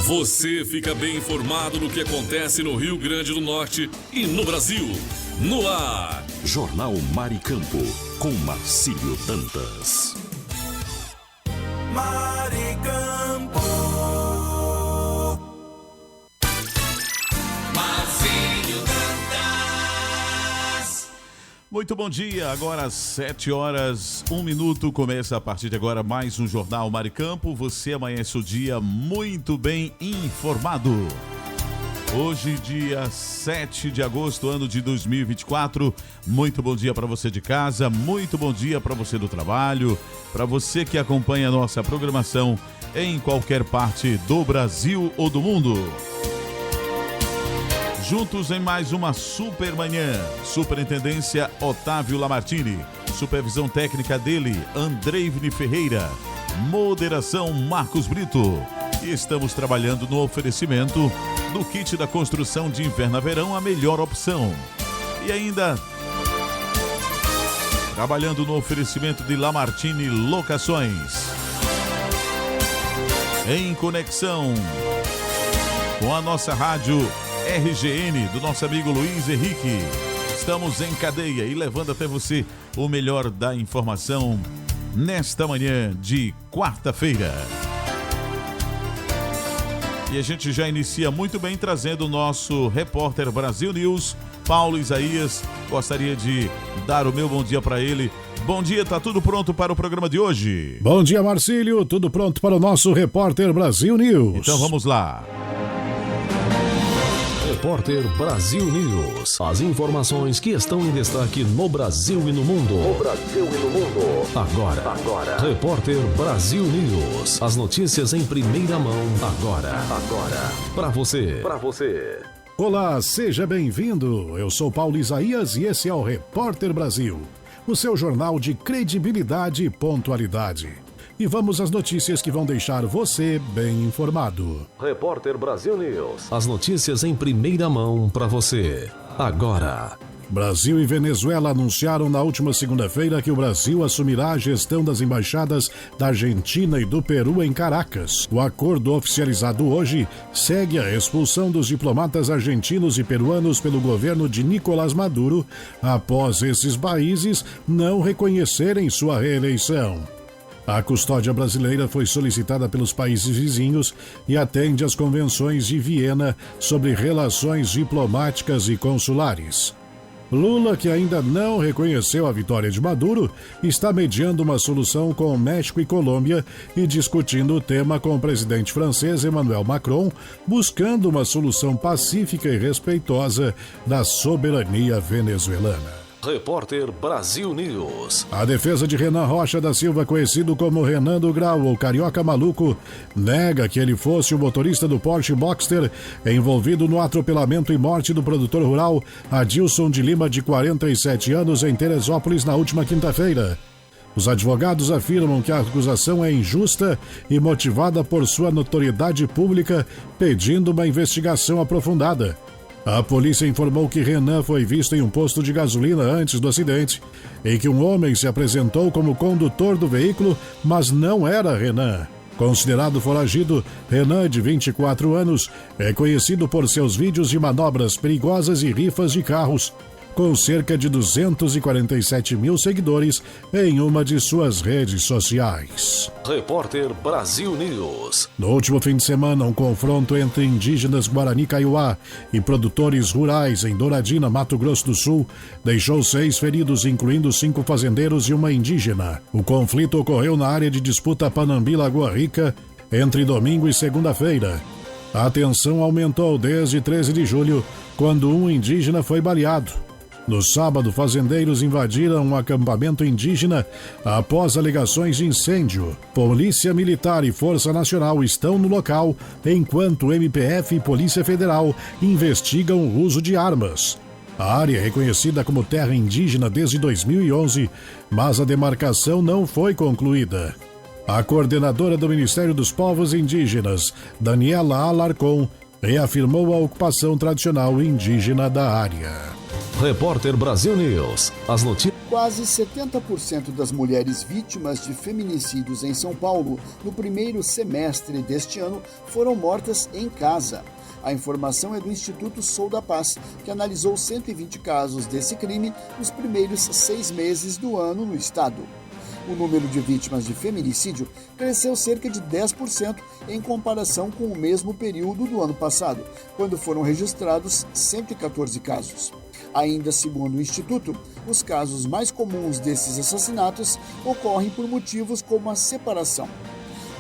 Você fica bem informado do que acontece no Rio Grande do Norte e no Brasil. No ar, Jornal Maricampo, com Marcílio Dantas. Maricampo. Marcílio Dantas. Muito bom dia, agora às 7h01, começa a partir de agora mais um Jornal Maricampo. Você amanhece o dia muito bem informado. Hoje, dia 7 de agosto, ano de 2024, muito bom dia para você de casa, muito bom dia para você do trabalho, para você que acompanha a nossa programação em qualquer parte do Brasil ou do mundo. Juntos em mais uma super manhã, Superintendência Otávio Lamartine, supervisão técnica dele, Andreivne Ferreira, moderação Marcos Brito. E estamos trabalhando no oferecimento do kit da construção de inverno a verão, a melhor opção. E ainda trabalhando no oferecimento de Lamartine Locações. Em conexão com a nossa rádio RGN, do nosso amigo Luiz Henrique. Estamos em cadeia e levando até você o melhor da informação nesta manhã de quarta-feira. E a gente já inicia muito bem trazendo o nosso repórter Brasil News, Paulo Isaías. Gostaria de dar o meu bom dia para ele. Bom dia, tá tudo pronto para o programa de hoje? Bom dia, Marcílio, tudo pronto para o nosso repórter Brasil News. Então vamos lá. Repórter Brasil News. As informações que estão em destaque no Brasil e no mundo. Agora. Repórter Brasil News. As notícias em primeira mão. Agora. Para você. Olá, seja bem-vindo. Eu sou Paulo Isaías e esse é o Repórter Brasil, o seu jornal de credibilidade e pontualidade. E vamos às notícias que vão deixar você bem informado. Repórter Brasil News. As notícias em primeira mão para você. Agora. Brasil e Venezuela anunciaram na última segunda-feira que o Brasil assumirá a gestão das embaixadas da Argentina e do Peru em Caracas. O acordo oficializado hoje segue a expulsão dos diplomatas argentinos e peruanos pelo governo de Nicolás Maduro, após esses países não reconhecerem sua reeleição. A custódia brasileira foi solicitada pelos países vizinhos e atende às convenções de Viena sobre relações diplomáticas e consulares. Lula, que ainda não reconheceu a vitória de Maduro, está mediando uma solução com México e Colômbia e discutindo o tema com o presidente francês Emmanuel Macron, buscando uma solução pacífica e respeitosa da soberania venezuelana. Repórter Brasil News. A defesa de Renan Rocha da Silva, conhecido como Renan do Grau ou Carioca Maluco, nega que ele fosse o motorista do Porsche Boxster envolvido no atropelamento e morte do produtor rural Adilson de Lima, de 47 anos, em Teresópolis na última quinta-feira. Os advogados afirmam que a acusação é injusta e motivada por sua notoriedade pública, pedindo uma investigação aprofundada. A polícia informou que Renan foi visto em um posto de gasolina antes do acidente e que um homem se apresentou como condutor do veículo, mas não era Renan. Considerado foragido, Renan, de 24 anos, é conhecido por seus vídeos de manobras perigosas e rifas de carros, com cerca de 247 mil seguidores em uma de suas redes sociais. Repórter Brasil News. No último fim de semana, um confronto entre indígenas Guarani Kaiowá e produtores rurais em Douradina, Mato Grosso do Sul, deixou 6 feridos, incluindo 5 fazendeiros e uma indígena. O conflito ocorreu na área de disputa Panambi-Lagoa Rica entre domingo e segunda-feira. A tensão aumentou desde 13 de julho, quando um indígena foi baleado. No sábado, fazendeiros invadiram um acampamento indígena após alegações de incêndio. Polícia Militar e Força Nacional estão no local, enquanto MPF e Polícia Federal investigam o uso de armas. A área é reconhecida como terra indígena desde 2011, mas a demarcação não foi concluída. A coordenadora do Ministério dos Povos Indígenas, Daniela Alarcon, reafirmou a ocupação tradicional indígena da área. Repórter Brasil News. As notícias. Quase 70% das mulheres vítimas de feminicídios em São Paulo no primeiro semestre deste ano foram mortas em casa. A informação é do Instituto Sou da Paz, que analisou 120 casos desse crime nos primeiros 6 meses do ano no estado. O número de vítimas de feminicídio cresceu cerca de 10% em comparação com o mesmo período do ano passado, quando foram registrados 114 casos. Ainda segundo o Instituto, os casos mais comuns desses assassinatos ocorrem por motivos como a separação.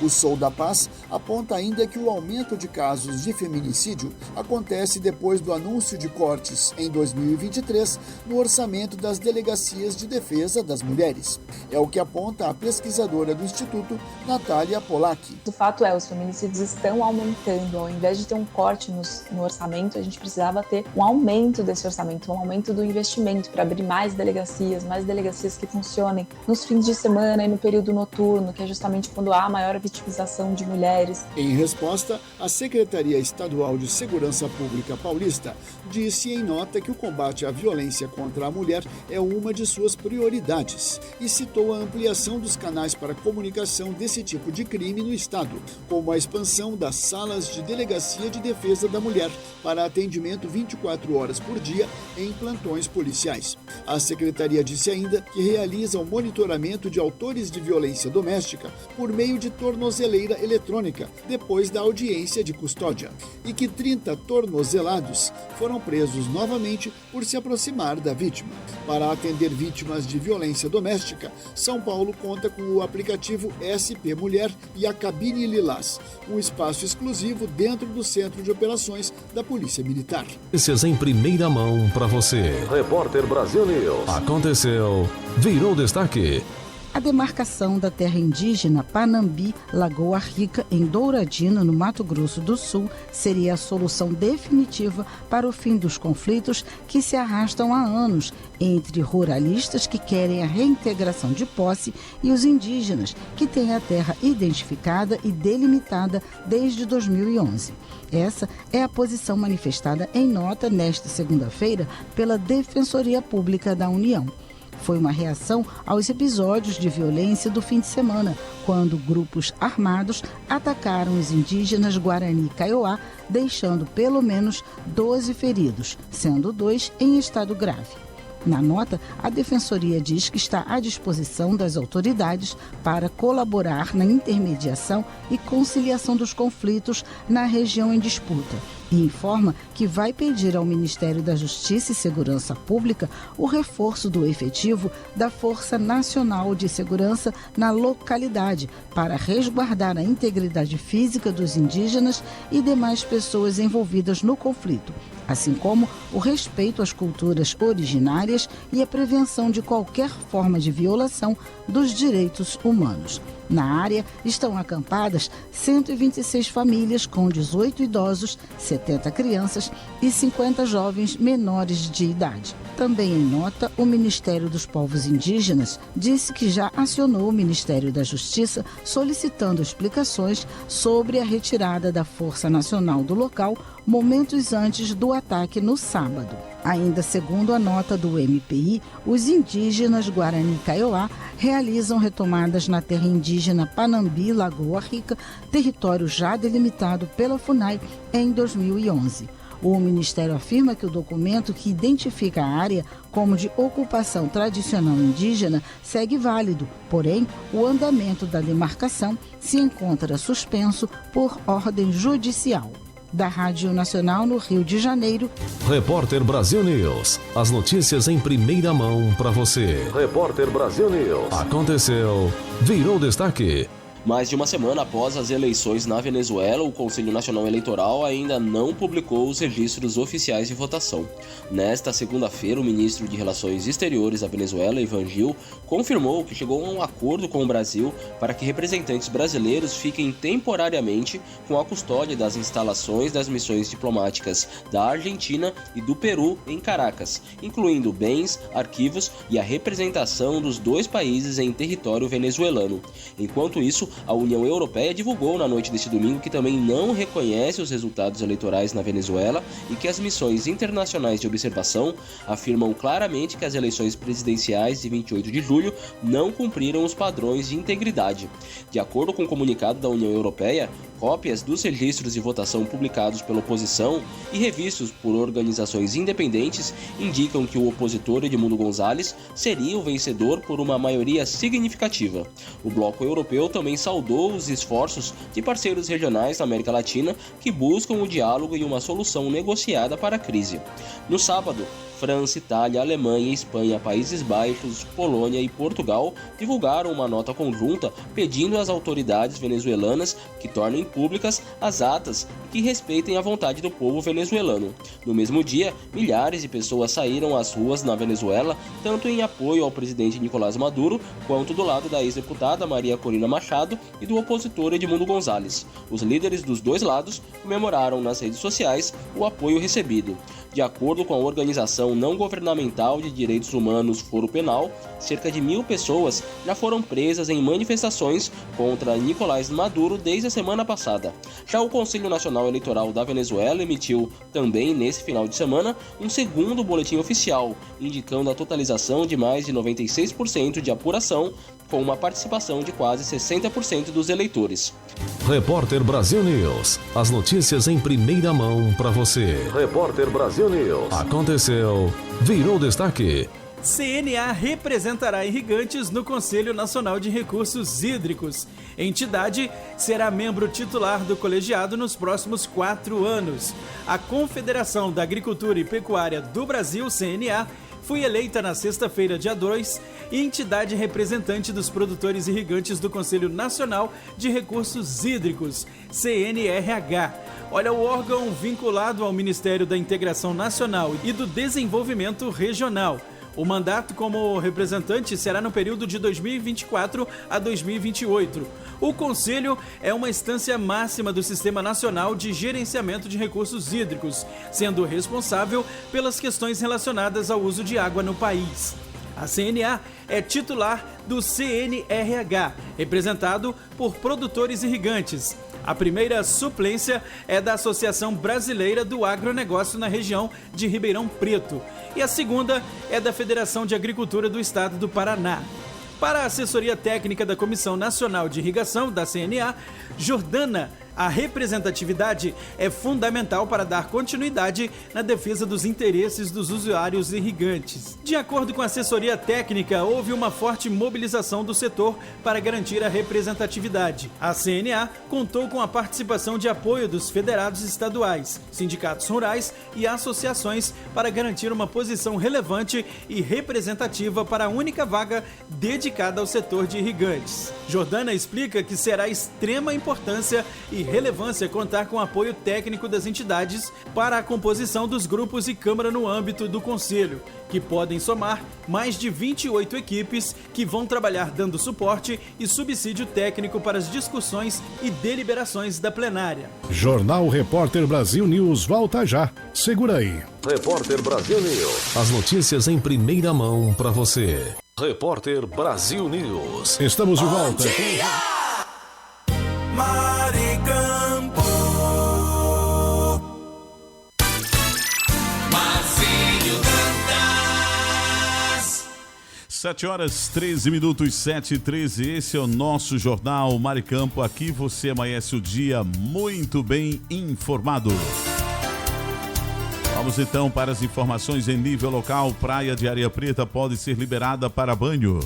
O Sou da Paz aponta ainda que o aumento de casos de feminicídio acontece depois do anúncio de cortes em 2023 no orçamento das delegacias de defesa das mulheres. É o que aponta a pesquisadora do Instituto, Natália Polak. O fato é, os feminicídios estão aumentando. Ao invés de ter um corte no orçamento, a gente precisava ter um aumento desse orçamento, um aumento do investimento para abrir mais delegacias que funcionem nos fins de semana e no período noturno, que é justamente quando há maior vitimização de mulheres. Em resposta, a Secretaria Estadual de Segurança Pública Paulista disse em nota que o combate à violência contra a mulher é uma de suas prioridades e citou a ampliação dos canais para comunicação desse tipo de crime no estado, como a expansão das salas de delegacia de defesa da mulher para atendimento 24 horas por dia em plantões policiais. A secretaria disse ainda que realiza o monitoramento de autores de violência doméstica por meio de tornozeleira eletrônica, depois da audiência de custódia, e que 30 tornozelados foram presos novamente por se aproximar da vítima. Para atender vítimas de violência doméstica, São Paulo conta com o aplicativo SP Mulher e a Cabine Lilás, um espaço exclusivo dentro do Centro de Operações da Polícia Militar. Notícias em primeira mão para você. Repórter Brasil News. Aconteceu, virou destaque. A demarcação da terra indígena Panambi, Lagoa Rica, em Douradina, no Mato Grosso do Sul, seria a solução definitiva para o fim dos conflitos que se arrastam há anos entre ruralistas que querem a reintegração de posse e os indígenas, que têm a terra identificada e delimitada desde 2011. Essa é a posição manifestada em nota nesta segunda-feira pela Defensoria Pública da União. Foi uma reação aos episódios de violência do fim de semana, quando grupos armados atacaram os indígenas Guarani Kaiowá, deixando pelo menos 12 feridos, sendo 2 em estado grave. Na nota, a Defensoria diz que está à disposição das autoridades para colaborar na intermediação e conciliação dos conflitos na região em disputa e informa que vai pedir ao Ministério da Justiça e Segurança Pública o reforço do efetivo da Força Nacional de Segurança na localidade para resguardar a integridade física dos indígenas e demais pessoas envolvidas no conflito, assim como o respeito às culturas originárias e a prevenção de qualquer forma de violação dos direitos humanos. Na área estão acampadas 126 famílias com 18 idosos, 70 crianças e 50 jovens menores de idade. Também em nota, o Ministério dos Povos Indígenas disse que já acionou o Ministério da Justiça solicitando explicações sobre a retirada da Força Nacional do local momentos antes do ataque no sábado. Ainda segundo a nota do MPI, os indígenas Guarani Kaiowá realizam retomadas na terra indígena Panambi, Lagoa Rica, território já delimitado pela FUNAI em 2011. O Ministério afirma que o documento que identifica a área como de ocupação tradicional indígena segue válido, porém, o andamento da demarcação se encontra suspenso por ordem judicial. Da Rádio Nacional no Rio de Janeiro. Repórter Brasil News. As notícias em primeira mão para você. Repórter Brasil News. Aconteceu, virou destaque. Mais de uma semana após as eleições na Venezuela, o Conselho Nacional Eleitoral ainda não publicou os registros oficiais de votação. Nesta segunda-feira, o ministro de Relações Exteriores da Venezuela, Ivan Gil, confirmou que chegou a um acordo com o Brasil para que representantes brasileiros fiquem temporariamente com a custódia das instalações das missões diplomáticas da Argentina e do Peru em Caracas, incluindo bens, arquivos e a representação dos dois países em território venezuelano. Enquanto isso, a União Europeia divulgou na noite deste domingo que também não reconhece os resultados eleitorais na Venezuela e que as missões internacionais de observação afirmam claramente que as eleições presidenciais de 28 de julho não cumpriram os padrões de integridade. De acordo com o comunicado da União Europeia, cópias dos registros de votação publicados pela oposição e revistos por organizações independentes indicam que o opositor Edmundo González seria o vencedor por uma maioria significativa. O bloco europeu também saudou os esforços de parceiros regionais da América Latina que buscam o diálogo e uma solução negociada para a crise. No sábado, França, Itália, Alemanha, Espanha, Países Baixos, Polônia e Portugal divulgaram uma nota conjunta pedindo às autoridades venezuelanas que tornem públicas as atas e que respeitem a vontade do povo venezuelano. No mesmo dia, milhares de pessoas saíram às ruas na Venezuela, tanto em apoio ao presidente Nicolás Maduro, quanto do lado da ex-deputada Maria Corina Machado e do opositor Edmundo González. Os líderes dos dois lados comemoraram nas redes sociais o apoio recebido. De acordo com a organização não governamental de direitos humanos Foro Penal, cerca de 1.000 pessoas já foram presas em manifestações contra Nicolás Maduro desde a semana passada. Já o Conselho Nacional Eleitoral da Venezuela emitiu também nesse final de semana um segundo boletim oficial, indicando a totalização de mais de 96% de apuração, com uma participação de quase 60% dos eleitores. Repórter Brasil News. As notícias em primeira mão para você. Repórter Brasil News. Aconteceu, virou destaque. CNA representará irrigantes no Conselho Nacional de Recursos Hídricos. A entidade será membro titular do colegiado nos próximos 4 anos. A Confederação da Agricultura e Pecuária do Brasil, CNA, foi eleita na sexta-feira, dia 2, entidade representante dos produtores irrigantes do Conselho Nacional de Recursos Hídricos, CNRH. Olha, o órgão vinculado ao Ministério da Integração Nacional e do Desenvolvimento Regional. O mandato como representante será no período de 2024 a 2028. O Conselho é uma instância máxima do Sistema Nacional de Gerenciamento de Recursos Hídricos, sendo responsável pelas questões relacionadas ao uso de água no país. A CNA é titular do CNRH, representado por produtores irrigantes. A primeira suplência é da Associação Brasileira do Agronegócio na região de Ribeirão Preto e a segunda é da Federação de Agricultura do Estado do Paraná. Para a assessoria técnica da Comissão Nacional de Irrigação, da CNA, Jordana, a representatividade é fundamental para dar continuidade na defesa dos interesses dos usuários irrigantes. De acordo com a assessoria técnica, houve uma forte mobilização do setor para garantir a representatividade. A CNA contou com a participação de apoio dos federados estaduais, sindicatos rurais e associações para garantir uma posição relevante e representativa para a única vaga dedicada ao setor de irrigantes. Jordana explica que será extrema importância e relevância contar com o apoio técnico das entidades para a composição dos grupos e câmara no âmbito do Conselho, que podem somar mais de 28 equipes que vão trabalhar dando suporte e subsídio técnico para as discussões e deliberações da plenária. Jornal Repórter Brasil News volta já. Segura aí. Repórter Brasil News. As notícias em primeira mão para você. Repórter Brasil News. Estamos de volta. Maricampo. Marcinho Dantas. 7h13, 7h13. Esse é o nosso jornal Maricampo. Aqui você amanhece o dia muito bem informado. Vamos então para as informações em nível local. Praia de Areia Preta pode ser liberada para banho.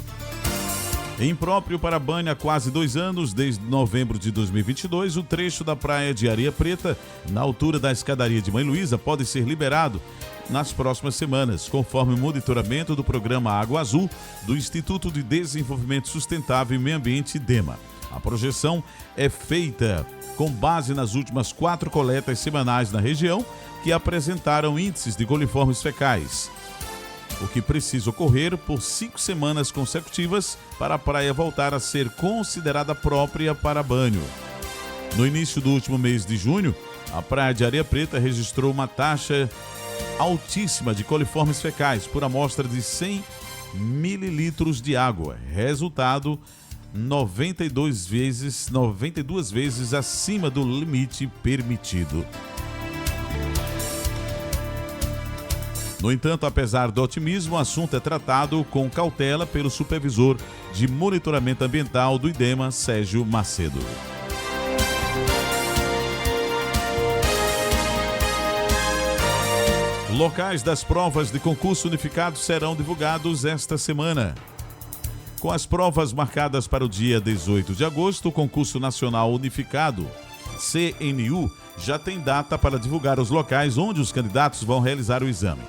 Impróprio para banho há quase 2 anos, desde novembro de 2022, o trecho da Praia de Areia Preta, na altura da escadaria de Mãe Luísa, pode ser liberado nas próximas semanas, conforme o monitoramento do programa Água Azul do Instituto de Desenvolvimento Sustentável e Meio Ambiente, DEMA. A projeção é feita com base nas últimas 4 coletas semanais na região, que apresentaram índices de coliformes fecais, o que precisa ocorrer por 5 semanas consecutivas para a praia voltar a ser considerada própria para banho. No início do último mês de junho, a Praia de Areia Preta registrou uma taxa altíssima de coliformes fecais por amostra de 100 mililitros de água, resultado 92 vezes acima do limite permitido. No entanto, apesar do otimismo, o assunto é tratado com cautela pelo supervisor de monitoramento ambiental do IDEMA, Sérgio Macedo. Locais das provas de concurso unificado serão divulgados esta semana. Com as provas marcadas para o dia 18 de agosto, o Concurso Nacional Unificado, CNU, já tem data para divulgar os locais onde os candidatos vão realizar o exame.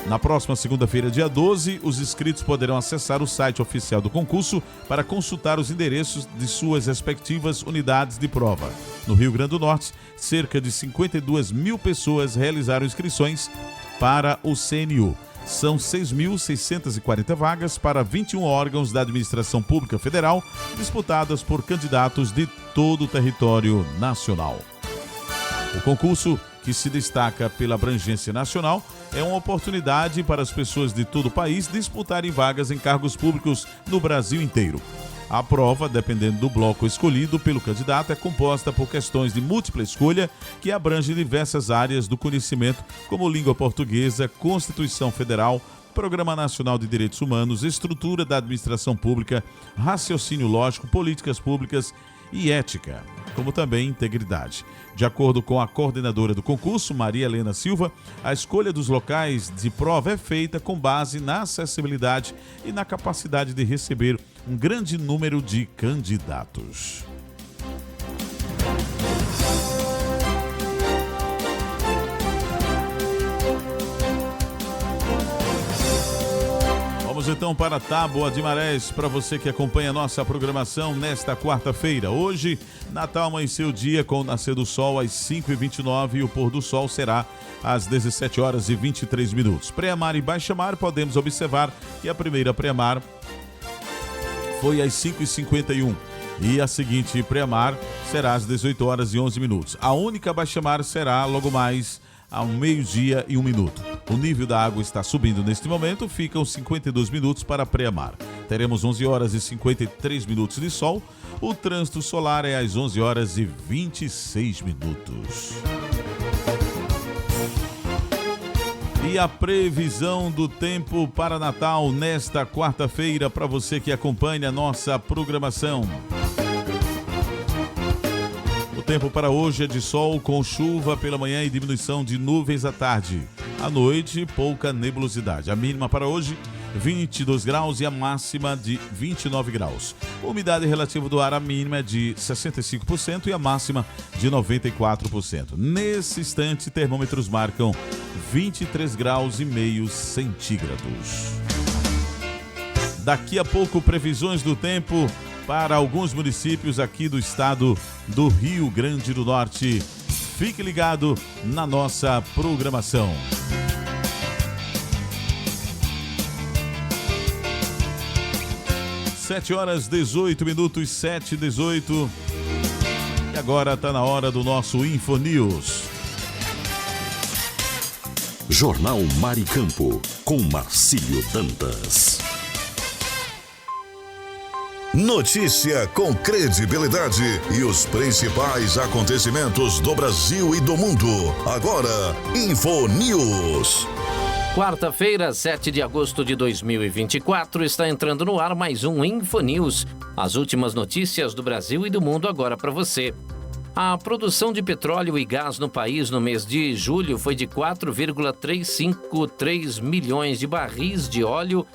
Na próxima segunda-feira, dia 12, os inscritos poderão acessar o site oficial do concurso para consultar os endereços de suas respectivas unidades de prova. No Rio Grande do Norte, cerca de 52 mil pessoas realizaram inscrições para o CNU. São 6.640 vagas para 21 órgãos da administração pública federal, disputadas por candidatos de todo o território nacional. O concurso, que se destaca pela abrangência nacional, é uma oportunidade para as pessoas de todo o país disputarem vagas em cargos públicos no Brasil inteiro. A prova, dependendo do bloco escolhido pelo candidato, é composta por questões de múltipla escolha que abrangem diversas áreas do conhecimento, como língua portuguesa, Constituição Federal, Programa Nacional de Direitos Humanos, estrutura da administração pública, raciocínio lógico, políticas públicas e ética, como também integridade. De acordo com a coordenadora do concurso, Maria Helena Silva, a escolha dos locais de prova é feita com base na acessibilidade e na capacidade de receber um grande número de candidatos. Vamos então para a Tábua de Marés, para você que acompanha a nossa programação nesta quarta-feira. Hoje, Natal amanheceu o dia com o nascer do sol às 5h29 e o pôr do sol será às 17h23. Pré-mar e baixa-mar, podemos observar que a primeira pré-mar foi às 5h51 e a seguinte pré-mar será às 18h11. A única baixa-mar será logo mais ao meio-dia e 1 minuto. O nível da água está subindo neste momento, ficam 52 minutos para pré-mar. Teremos 11h53 de sol. O trânsito solar é às 11h26. E a previsão do tempo para Natal nesta quarta-feira, para você que acompanha a nossa programação. O tempo para hoje é de sol com chuva pela manhã e diminuição de nuvens à tarde. À noite, pouca nebulosidade. A mínima para hoje, 22 graus e a máxima de 29 graus. A umidade relativa do ar, a mínima é de 65% e a máxima de 94%. Nesse instante, termômetros marcam 23 graus e meio centígrados. Daqui a pouco, previsões do tempo para alguns municípios aqui do estado do Rio Grande do Norte. Fique ligado na nossa programação. Sete horas 18 minutos, 7h18. E agora está na hora do nosso Infonews. Jornal Maricampo, com Marcílio Dantas. Notícia com credibilidade e os principais acontecimentos do Brasil e do mundo. Agora, Infonews. Quarta-feira, 7 de agosto de 2024, está entrando no ar mais um Infonews. As últimas notícias do Brasil e do mundo agora para você. A produção de petróleo e gás no país no mês de julho foi de 4,353 milhões de barris de óleo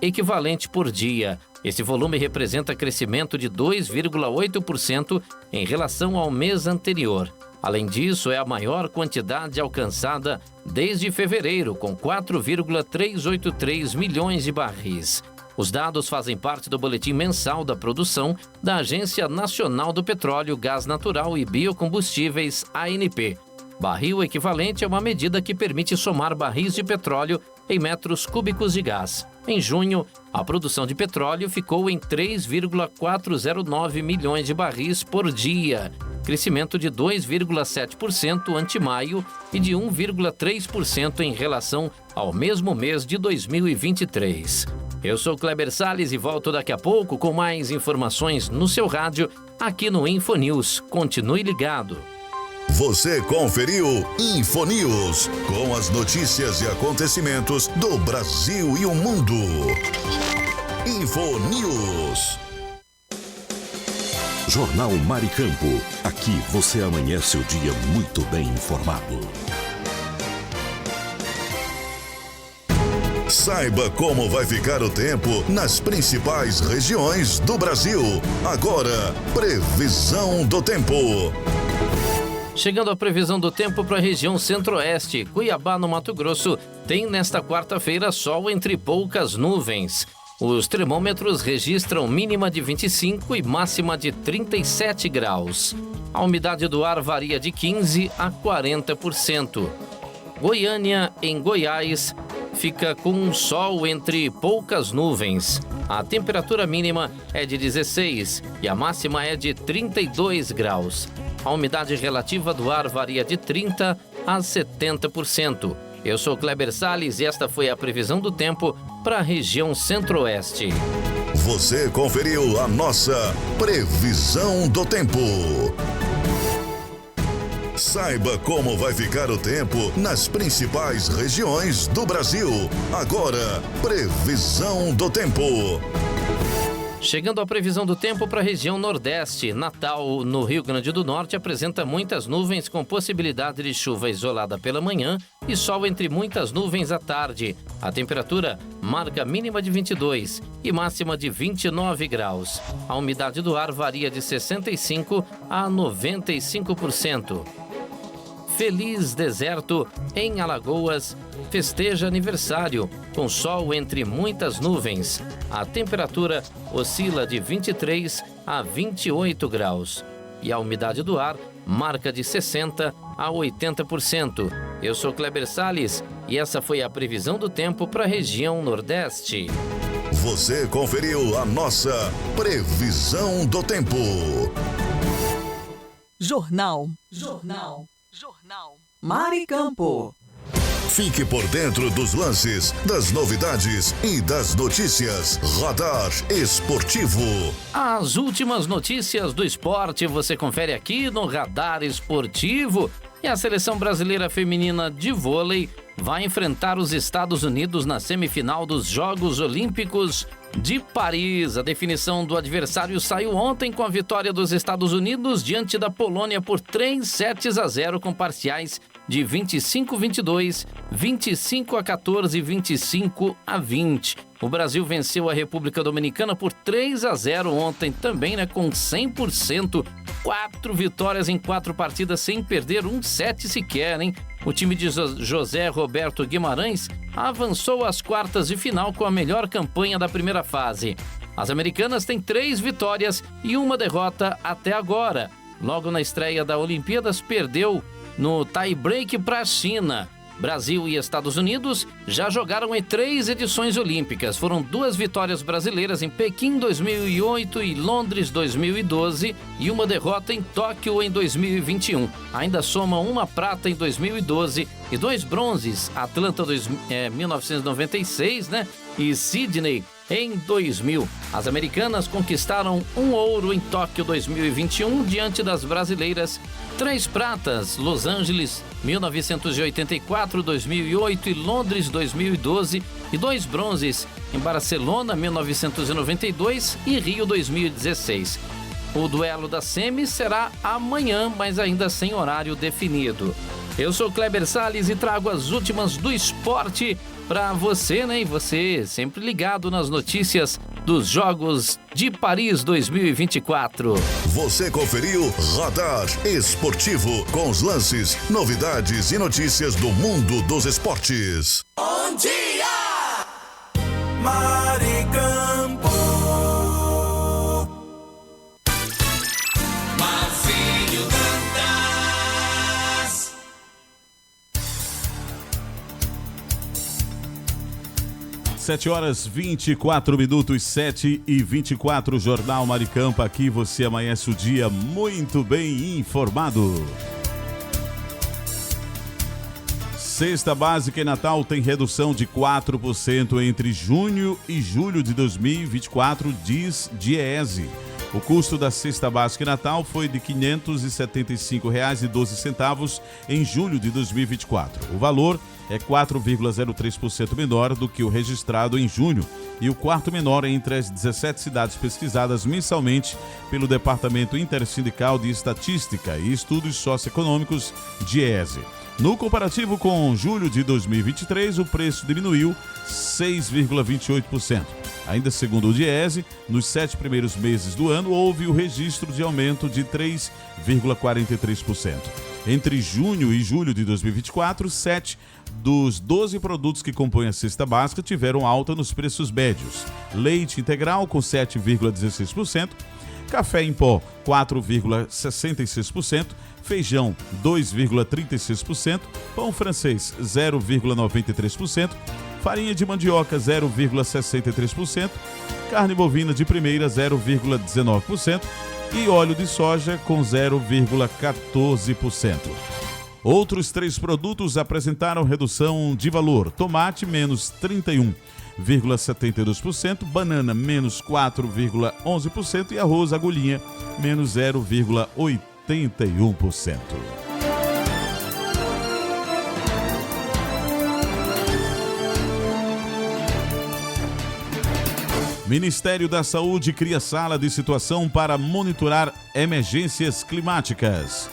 equivalente por dia. Esse volume representa crescimento de 2,8% em relação ao mês anterior. Além disso, é a maior quantidade alcançada desde fevereiro, com 4,383 milhões de barris. Os dados fazem parte do boletim mensal da produção da Agência Nacional do Petróleo, Gás Natural e Biocombustíveis, ANP. Barril equivalente é uma medida que permite somar barris de petróleo em metros cúbicos de gás. Em junho, a produção de petróleo ficou em 3,409 milhões de barris por dia, crescimento de 2,7% ante maio e de 1,3% em relação ao mesmo mês de 2023. Eu sou Kleber Salles e volto daqui a pouco com mais informações no seu rádio, aqui no Infonews. Continue ligado. Você conferiu Infonews, com as notícias e acontecimentos do Brasil e o mundo. Infonews. Jornal Maricampo. Aqui você amanhece o dia muito bem informado. Saiba como vai ficar o tempo nas principais regiões do Brasil. Agora, previsão do tempo. Chegando a previsão do tempo para a região centro-oeste, Cuiabá, no Mato Grosso, tem nesta quarta-feira sol entre poucas nuvens. Os termômetros registram mínima de 25 e máxima de 37 graus. A umidade do ar varia de 15% a 40%. Goiânia, em Goiás, fica com um sol entre poucas nuvens. A temperatura mínima é de 16 e a máxima é de 32 graus. A umidade relativa do ar varia de 30% a 70%. Eu sou Kleber Salles e esta foi a previsão do tempo para a região centro-oeste. Você conferiu a nossa previsão do tempo. Saiba como vai ficar o tempo nas principais regiões do Brasil. Agora, previsão do tempo. Chegando à previsão do tempo para a região nordeste, Natal, no Rio Grande do Norte, apresenta muitas nuvens com possibilidade de chuva isolada pela manhã e sol entre muitas nuvens à tarde. A temperatura marca mínima de 22 e máxima de 29 graus. A umidade do ar varia de 65% a 95%. Feliz Deserto, em Alagoas, festeja aniversário, com sol entre muitas nuvens. A temperatura oscila de 23 a 28 graus. E a umidade do ar marca de 60% a 80%. Eu sou Kleber Salles e essa foi a previsão do tempo para a região Nordeste. Você conferiu a nossa previsão do tempo. Jornal Maricampo. Fique por dentro dos lances, das novidades e das notícias. Radar Esportivo. As últimas notícias do esporte você confere aqui no Radar Esportivo. E a seleção brasileira feminina de vôlei vai enfrentar os Estados Unidos na semifinal dos Jogos Olímpicos de Paris. A definição do adversário saiu ontem com a vitória dos Estados Unidos diante da Polônia por 3-0 com parciais de 25-22, 25-14 e 25-20. O Brasil venceu a República Dominicana por 3-0 ontem também, com 100%. 4 vitórias em 4 partidas sem perder um set sequer, hein? O time de José Roberto Guimarães avançou às quartas de final com a melhor campanha da primeira fase. As americanas têm 3 vitórias e 1 derrota até agora. Logo na estreia da Olimpíadas, perdeu no tie-break para a China. Brasil e Estados Unidos já jogaram em 3 edições olímpicas. Foram 2 vitórias brasileiras em Pequim 2008 e Londres 2012 e 1 derrota em Tóquio em 2021. Ainda soma 1 prata em 2012 e 2 bronzes, Atlanta 1996, e Sydney em 2000. As americanas conquistaram 1 ouro em Tóquio 2021 diante das brasileiras. 3 pratas, Los Angeles 1984, 2008 e Londres 2012 e 2 bronzes em Barcelona 1992 e Rio 2016. O duelo da semi será amanhã, mas ainda sem horário definido. Eu sou Kleber Salles e trago as últimas do esporte para você, E você sempre ligado nas notícias dos Jogos de Paris 2024. Você conferiu Radar Esportivo com os lances, novidades e notícias do mundo dos esportes. Bom dia, Maricampo. Marcinho Dantas. 7h24, 7h24, Jornal Maricampo. Aqui você amanhece o dia muito bem informado. Cesta básica em Natal tem redução de 4% entre junho e julho de 2024, diz Diese. O custo da cesta básica em Natal foi de R$ 575,12 em julho de 2024. O valor é 4,03% menor do que o registrado em junho e o quarto menor entre as 17 cidades pesquisadas mensalmente pelo Departamento Intersindical de Estatística e Estudos Socioeconômicos, Diese. No comparativo com julho de 2023, o preço diminuiu 6,28%. Ainda segundo o Diese, nos 7 primeiros meses do ano, houve o registro de aumento de 3,43%. Entre junho e julho de 2024, 7 dos 12 produtos que compõem a cesta básica tiveram alta nos preços médios. Leite integral com 7,16%, café em pó 4,66%, feijão 2,36%, pão francês 0,93%, farinha de mandioca 0,63%, carne bovina de primeira 0,19% e óleo de soja com 0,14%. Outros 3 produtos apresentaram redução de valor: tomate menos 31,72%, banana menos 4,11% e arroz agulhinha menos 0,81%. Ministério da Saúde cria sala de situação para monitorar emergências climáticas.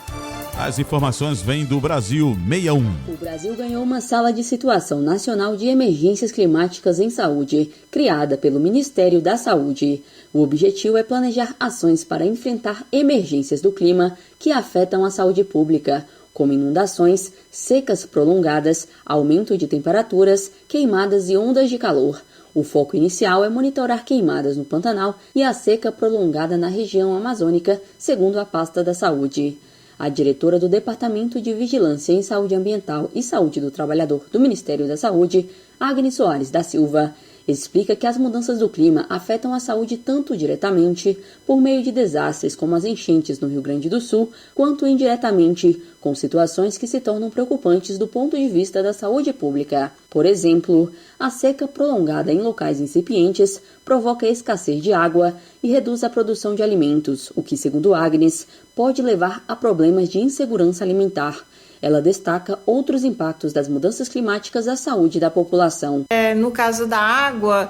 As informações vêm do Brasil 61. O Brasil ganhou uma sala de situação nacional de emergências climáticas em saúde, criada pelo Ministério da Saúde. O objetivo é planejar ações para enfrentar emergências do clima que afetam a saúde pública, como inundações, secas prolongadas, aumento de temperaturas, queimadas e ondas de calor. O foco inicial é monitorar queimadas no Pantanal e a seca prolongada na região amazônica, segundo a pasta da Saúde. A diretora do Departamento de Vigilância em Saúde Ambiental e Saúde do Trabalhador do Ministério da Saúde, Agnes Soares da Silva, explica que as mudanças do clima afetam a saúde tanto diretamente, por meio de desastres como as enchentes no Rio Grande do Sul, quanto indiretamente, com situações que se tornam preocupantes do ponto de vista da saúde pública. Por exemplo, a seca prolongada em locais incipientes provoca escassez de água e reduz a produção de alimentos, o que, segundo Agnes, pode levar a problemas de insegurança alimentar. Ela destaca outros impactos das mudanças climáticas à saúde da população. No caso da água,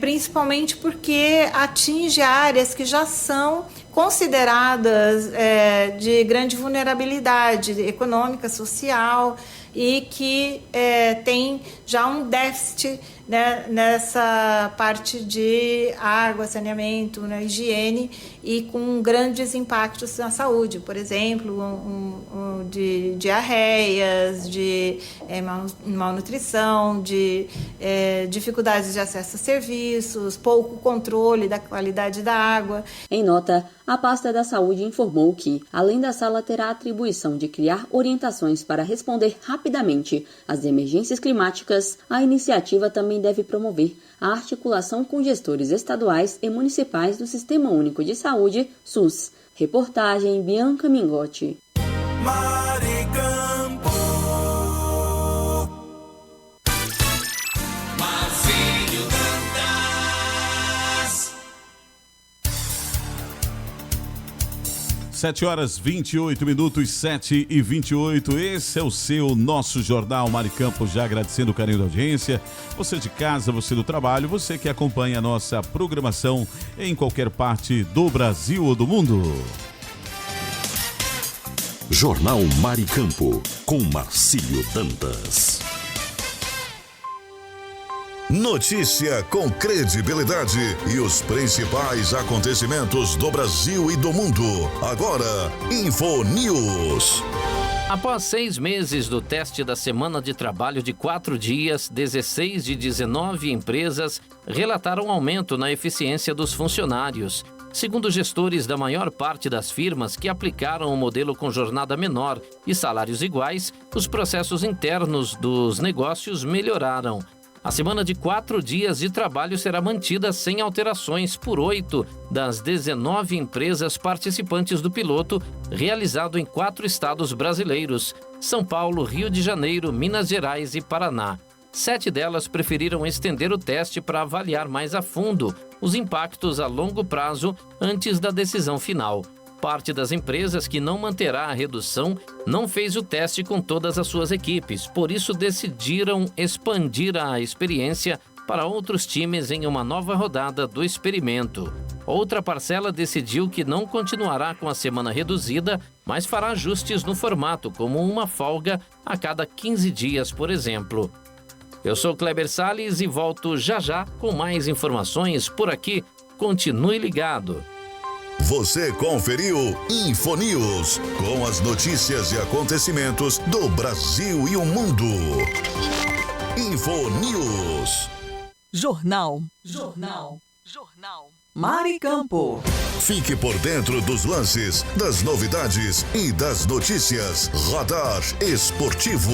principalmente porque atinge áreas que já são consideradas de grande vulnerabilidade econômica, social, e que tem já um déficit, né, nessa parte de água, saneamento, né, higiene, e com grandes impactos na saúde, por exemplo, de diarreias, de malnutrição, de dificuldades de acesso a serviços, pouco controle da qualidade da água. Em nota, a pasta da Saúde informou que, além da sala terá a atribuição de criar orientações para responder rapidamente às emergências climáticas, a iniciativa também deve promover a articulação com gestores estaduais e municipais do Sistema Único de Saúde, SUS. Reportagem Bianca Mingotti. Maricampo. Marcílio Dantas. 7h28, 7h28. Esse é o nosso Jornal Maricampo, já agradecendo o carinho da audiência. Você de casa, você do trabalho, você que acompanha a nossa programação em qualquer parte do Brasil ou do mundo. Jornal Maricampo, com Marcílio Dantas. Notícia com credibilidade e os principais acontecimentos do Brasil e do mundo. Agora, Info News. Após 6 meses do teste da semana de trabalho de 4 dias, 16 de 19 empresas relataram aumento na eficiência dos funcionários. Segundo gestores da maior parte das firmas que aplicaram o modelo com jornada menor e salários iguais, os processos internos dos negócios melhoraram. A semana de 4 dias de trabalho será mantida sem alterações por 8 das 19 empresas participantes do piloto, realizado em 4 estados brasileiros. São Paulo, Rio de Janeiro, Minas Gerais e Paraná. 7 delas preferiram estender o teste para avaliar mais a fundo os impactos a longo prazo antes da decisão final. Parte das empresas que não manterá a redução não fez o teste com todas as suas equipes, por isso decidiram expandir a experiência para outros times em uma nova rodada do experimento. Outra parcela decidiu que não continuará com a semana reduzida, mas fará ajustes no formato, como uma folga a cada 15 dias, por exemplo. Eu sou Kleber Salles e volto já já com mais informações por aqui. Continue ligado. Você conferiu Infonews, com as notícias e acontecimentos do Brasil e o mundo. Infonews. Jornal. Maricampo. Fique por dentro dos lances, das novidades e das notícias. Radar Esportivo.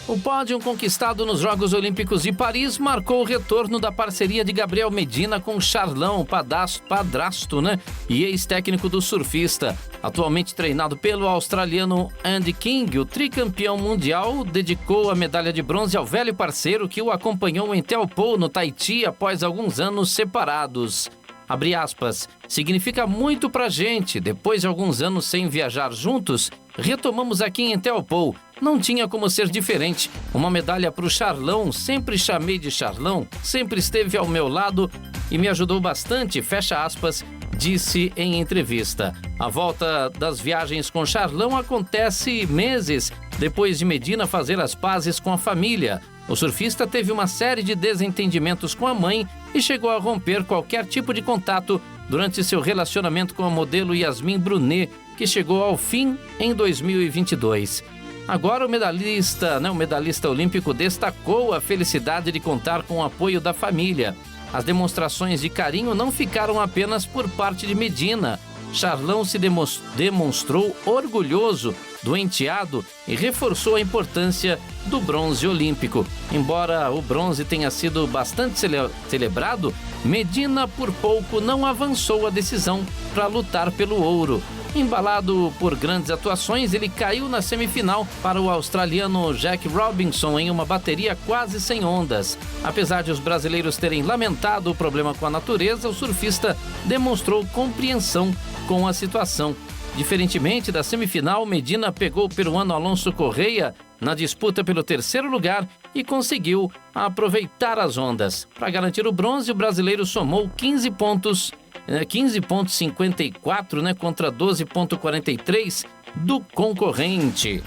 O pódio conquistado nos Jogos Olímpicos de Paris marcou o retorno da parceria de Gabriel Medina com Charlão, padrasto, e ex-técnico do surfista. Atualmente treinado pelo australiano Andy King, o tricampeão mundial dedicou a medalha de bronze ao velho parceiro que o acompanhou em Teahupo'o, no Tahiti, após alguns anos separados. Abre aspas, significa muito pra gente. Depois de alguns anos sem viajar juntos, retomamos aqui em Teahupo'o. Não tinha como ser diferente. Uma medalha pro Charlão, sempre chamei de Charlão, sempre esteve ao meu lado e me ajudou bastante, fecha aspas, disse em entrevista. A volta das viagens com Charlão acontece meses depois de Medina fazer as pazes com a família. O surfista teve uma série de desentendimentos com a mãe e chegou a romper qualquer tipo de contato durante seu relacionamento com a modelo Yasmin Brunet, que chegou ao fim em 2022. Agora o medalhista olímpico destacou a felicidade de contar com o apoio da família. As demonstrações de carinho não ficaram apenas por parte de Medina. Charlão se demonstrou orgulhoso do enteado e reforçou a importância do bronze olímpico. Embora o bronze tenha sido bastante celebrado, Medina por pouco não avançou a decisão para lutar pelo ouro. Embalado por grandes atuações, ele caiu na semifinal para o australiano Jack Robinson em uma bateria quase sem ondas. Apesar de os brasileiros terem lamentado o problema com a natureza, o surfista demonstrou compreensão com a situação. Diferentemente da semifinal, Medina pegou o peruano Alonso Correia na disputa pelo terceiro lugar e conseguiu aproveitar as ondas. Para garantir o bronze, o brasileiro somou 15,54, contra 12,43 do concorrente.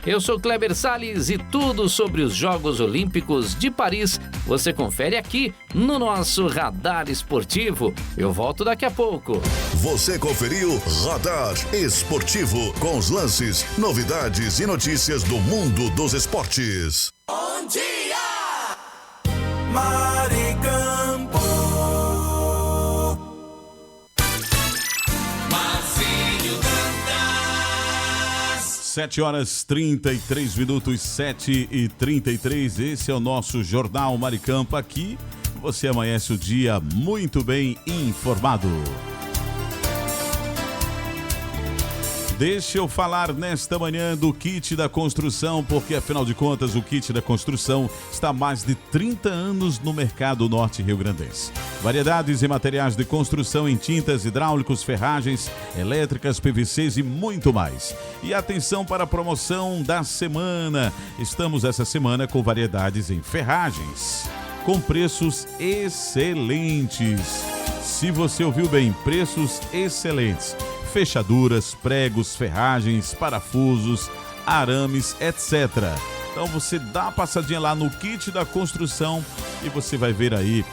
Eu sou Kleber Salles e tudo sobre os Jogos Olímpicos de Paris você confere aqui no nosso Radar Esportivo. Eu volto daqui a pouco. Você conferiu Radar Esportivo, com os lances, novidades e notícias do mundo dos esportes. Bom dia, Maricampo. 7h33, 7h33, esse é o nosso Jornal Maricampo. Aqui você amanhece o dia muito bem informado. Deixa eu falar nesta manhã do kit da construção, porque afinal de contas o kit da construção está há mais de 30 anos no mercado norte rio-grandense. Variedades e materiais de construção em tintas, hidráulicos, ferragens, elétricas, PVCs e muito mais. E atenção para a promoção da semana. Estamos essa semana com variedades em ferragens, com preços excelentes. Se você ouviu bem, preços excelentes. Fechaduras, pregos, ferragens, parafusos, arames, etc. Então você dá uma passadinha lá no kit da construção e você vai ver aí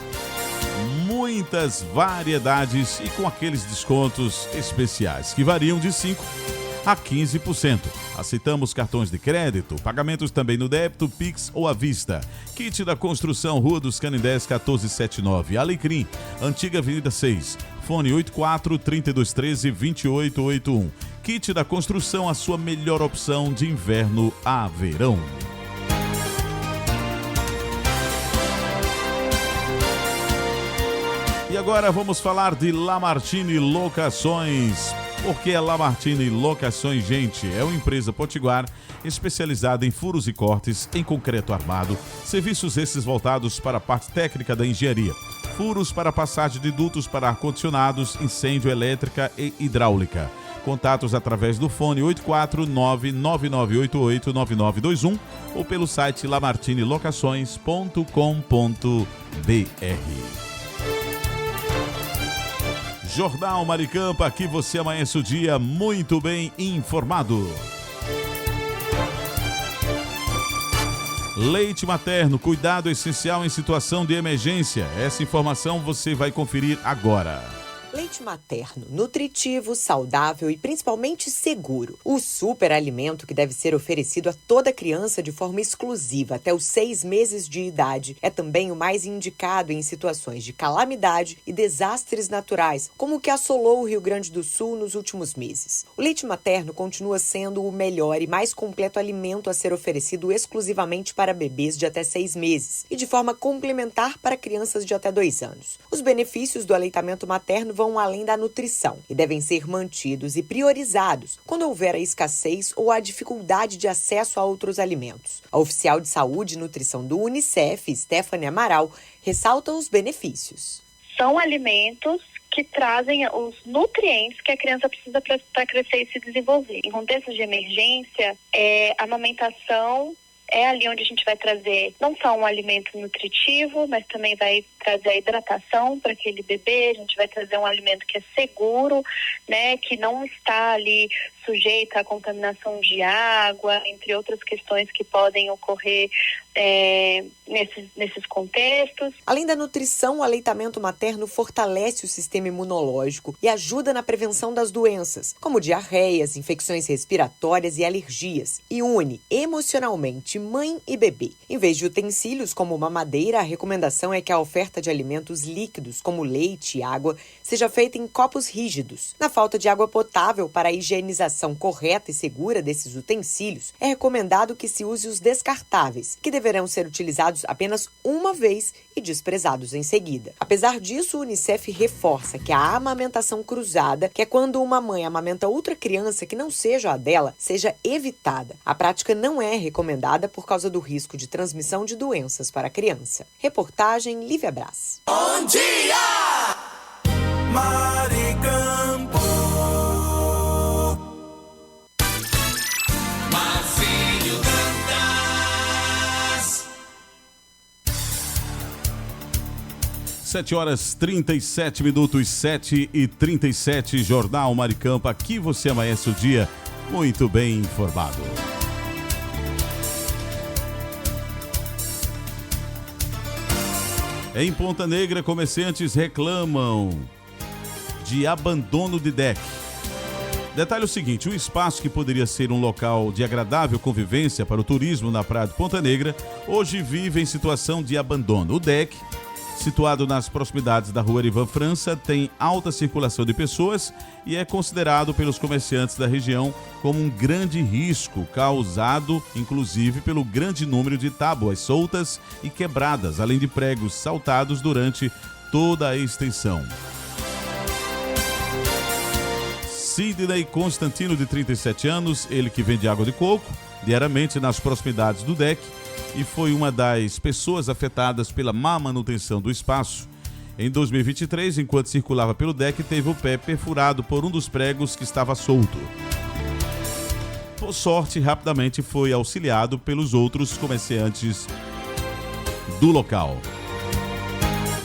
muitas variedades e com aqueles descontos especiais que variam de 5% a 15%. Aceitamos cartões de crédito, pagamentos também no débito, Pix ou à vista. Kit da construção, Rua dos Canindés, 1479, Alecrim, Antiga Avenida 6. Fone 84-3213-2881. Kit da construção, a sua melhor opção de inverno a verão. E agora vamos falar de Lamartine Locações. Porque a Lamartine Locações, gente, é uma empresa potiguar especializada em furos e cortes em concreto armado, serviços esses voltados para a parte técnica da engenharia, furos para passagem de dutos para ar-condicionados, incêndio, elétrica e hidráulica. Contatos através do fone 849-9988-9921 ou pelo site lamartinelocações.com.br. Jornal Maricampa, aqui você amanhece o dia muito bem informado. Leite materno, cuidado essencial em situação de emergência. Essa informação você vai conferir agora. Leite materno, nutritivo, saudável e principalmente seguro. O superalimento que deve ser oferecido a toda criança de forma exclusiva até os 6 meses de idade é também o mais indicado em situações de calamidade e desastres naturais, como o que assolou o Rio Grande do Sul nos últimos meses. O leite materno continua sendo o melhor e mais completo alimento a ser oferecido exclusivamente para bebês de até 6 meses e de forma complementar para crianças de até 2 anos. Os benefícios do aleitamento materno vão além da nutrição e devem ser mantidos e priorizados quando houver a escassez ou a dificuldade de acesso a outros alimentos. A oficial de saúde e nutrição do Unicef, Stephanie Amaral, ressalta os benefícios. São alimentos que trazem os nutrientes que a criança precisa para crescer e se desenvolver. Em contextos de emergência, a amamentação é ali onde a gente vai trazer não só um alimento nutritivo, mas também vai trazer a hidratação para aquele bebê. A gente vai trazer um alimento que é seguro, né, que não está ali sujeito à contaminação de água, entre outras questões que podem ocorrer nesses contextos. Além da nutrição, o aleitamento materno fortalece o sistema imunológico e ajuda na prevenção das doenças, como diarreias, infecções respiratórias e alergias, e une emocionalmente mãe e bebê. Em vez de utensílios como mamadeira, a recomendação é que a oferta de alimentos líquidos, como leite e água, seja feita em copos rígidos. Na falta de água potável para a higienização correta e segura desses utensílios, é recomendado que se use os descartáveis, que deverão ser utilizados apenas uma vez e desprezados em seguida. Apesar disso, o Unicef reforça que a amamentação cruzada, que é quando uma mãe amamenta outra criança que não seja a dela, seja evitada. A prática não é recomendada por causa do risco de transmissão de doenças para a criança. Reportagem Lívia Brás. Bom dia! Maricampo. Marcinho Dantas. 7h37, 7h37, Jornal Maricampa. Aqui você amanhece o dia muito bem informado. Em Ponta Negra, comerciantes reclamam de abandono de deck. Detalhe o seguinte, o espaço que poderia ser um local de agradável convivência para o turismo na praia de Ponta Negra, hoje vive em situação de abandono. O deck, situado nas proximidades da rua Ivan França, tem alta circulação de pessoas e é considerado pelos comerciantes da região como um grande risco, causado inclusive pelo grande número de tábuas soltas e quebradas, além de pregos saltados durante toda a extensão. Sidney Constantino, de 37 anos, ele que vende água de coco diariamente nas proximidades do deck, e foi uma das pessoas afetadas pela má manutenção do espaço. Em 2023, enquanto circulava pelo deck, teve o pé perfurado por um dos pregos que estava solto. Por sorte, rapidamente foi auxiliado pelos outros comerciantes do local.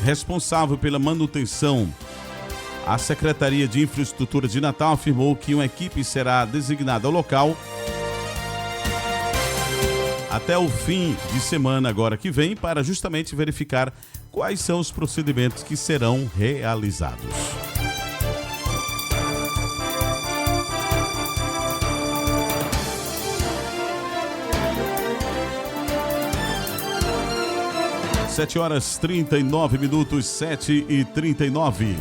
Responsável pela manutenção, a Secretaria de Infraestrutura de Natal afirmou que uma equipe será designada ao local até o fim de semana agora que vem, para justamente verificar quais são os procedimentos que serão realizados. Sete horas 39 minutos, 7h39.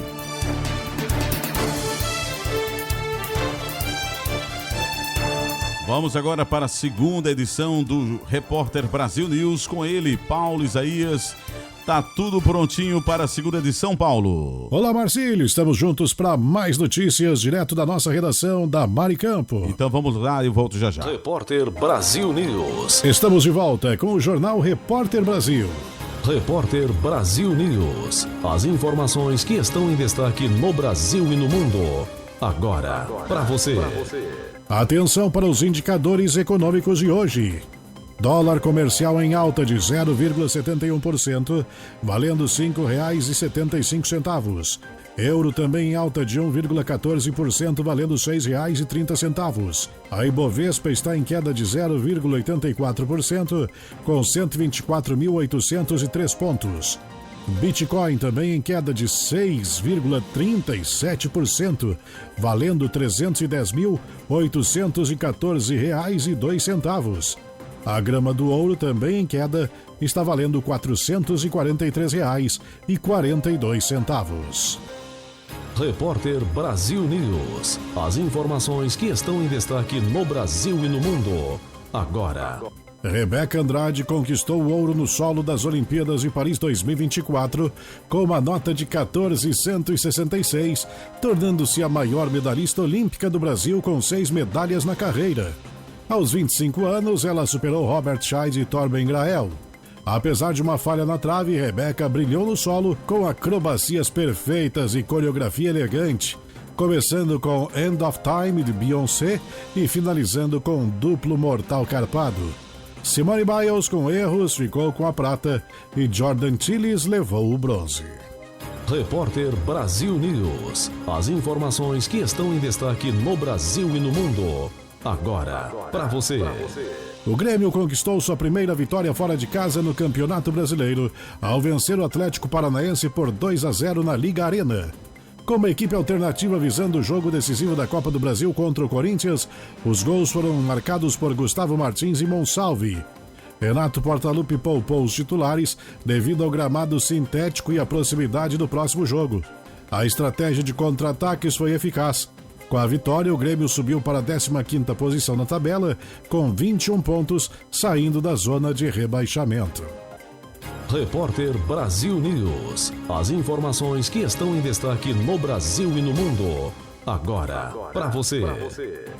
Vamos agora para a segunda edição do Repórter Brasil News, com ele, Paulo Isaías. Tá tudo prontinho para a segunda edição, Paulo. Olá, Marcílio. Estamos juntos para mais notícias direto da nossa redação da Maricampo. Então vamos lá, eu volto já já. Repórter Brasil News. Estamos de volta com o jornal Repórter Brasil. Repórter Brasil News. As informações que estão em destaque no Brasil e no mundo. Agora, para você. Atenção para os indicadores econômicos de hoje. Dólar comercial em alta de 0,71%, valendo R$ 5,75. Euro também em alta de 1,14%, valendo R$ 6,30. A Ibovespa está em queda de 0,84%, com 124.803 pontos. Bitcoin também em queda de 6,37%, valendo R$ 310.814,02. A grama do ouro também em queda, está valendo R$ 443,42. Repórter Brasil News. As informações que estão em destaque no Brasil e no mundo. Agora. Rebeca Andrade conquistou o ouro no solo das Olimpíadas de Paris 2024 com uma nota de 14,166, tornando-se a maior medalhista olímpica do Brasil com 6 medalhas na carreira. Aos 25 anos, ela superou Robert Scheid e Torben Grael. Apesar de uma falha na trave, Rebeca brilhou no solo com acrobacias perfeitas e coreografia elegante, começando com End of Time de Beyoncé e finalizando com duplo mortal carpado. Simone Biles, com erros, ficou com a prata e Jordan Chiles levou o bronze. Repórter Brasil News. As informações que estão em destaque no Brasil e no mundo. Agora, para você. O Grêmio conquistou sua primeira vitória fora de casa no Campeonato Brasileiro, ao vencer o Atlético Paranaense por 2-0 na Liga Arena. Como equipe alternativa visando o jogo decisivo da Copa do Brasil contra o Corinthians, os gols foram marcados por Gustavo Martins e Monsalve. Renato Portaluppi poupou os titulares devido ao gramado sintético e à proximidade do próximo jogo. A estratégia de contra-ataques foi eficaz. Com a vitória, o Grêmio subiu para a 15ª posição na tabela, com 21 pontos, saindo da zona de rebaixamento. Repórter Brasil News. As informações que estão em destaque no Brasil e no mundo. Agora, para você.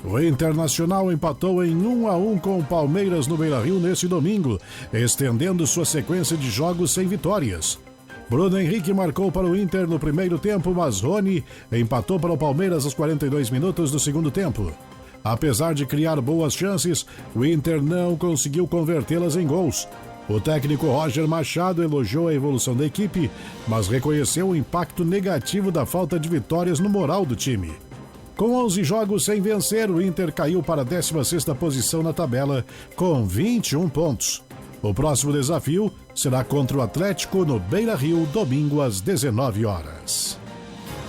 O Internacional empatou em 1-1 com o Palmeiras no Beira-Rio neste domingo, estendendo sua sequência de jogos sem vitórias. Bruno Henrique marcou para o Inter no primeiro tempo, mas Rony empatou para o Palmeiras aos 42 minutos do segundo tempo. Apesar de criar boas chances, o Inter não conseguiu convertê-las em gols. O técnico Roger Machado elogiou a evolução da equipe, mas reconheceu o impacto negativo da falta de vitórias no moral do time. Com 11 jogos sem vencer, o Inter caiu para a 16ª posição na tabela, com 21 pontos. O próximo desafio será contra o Atlético no Beira-Rio, domingo às 19 horas.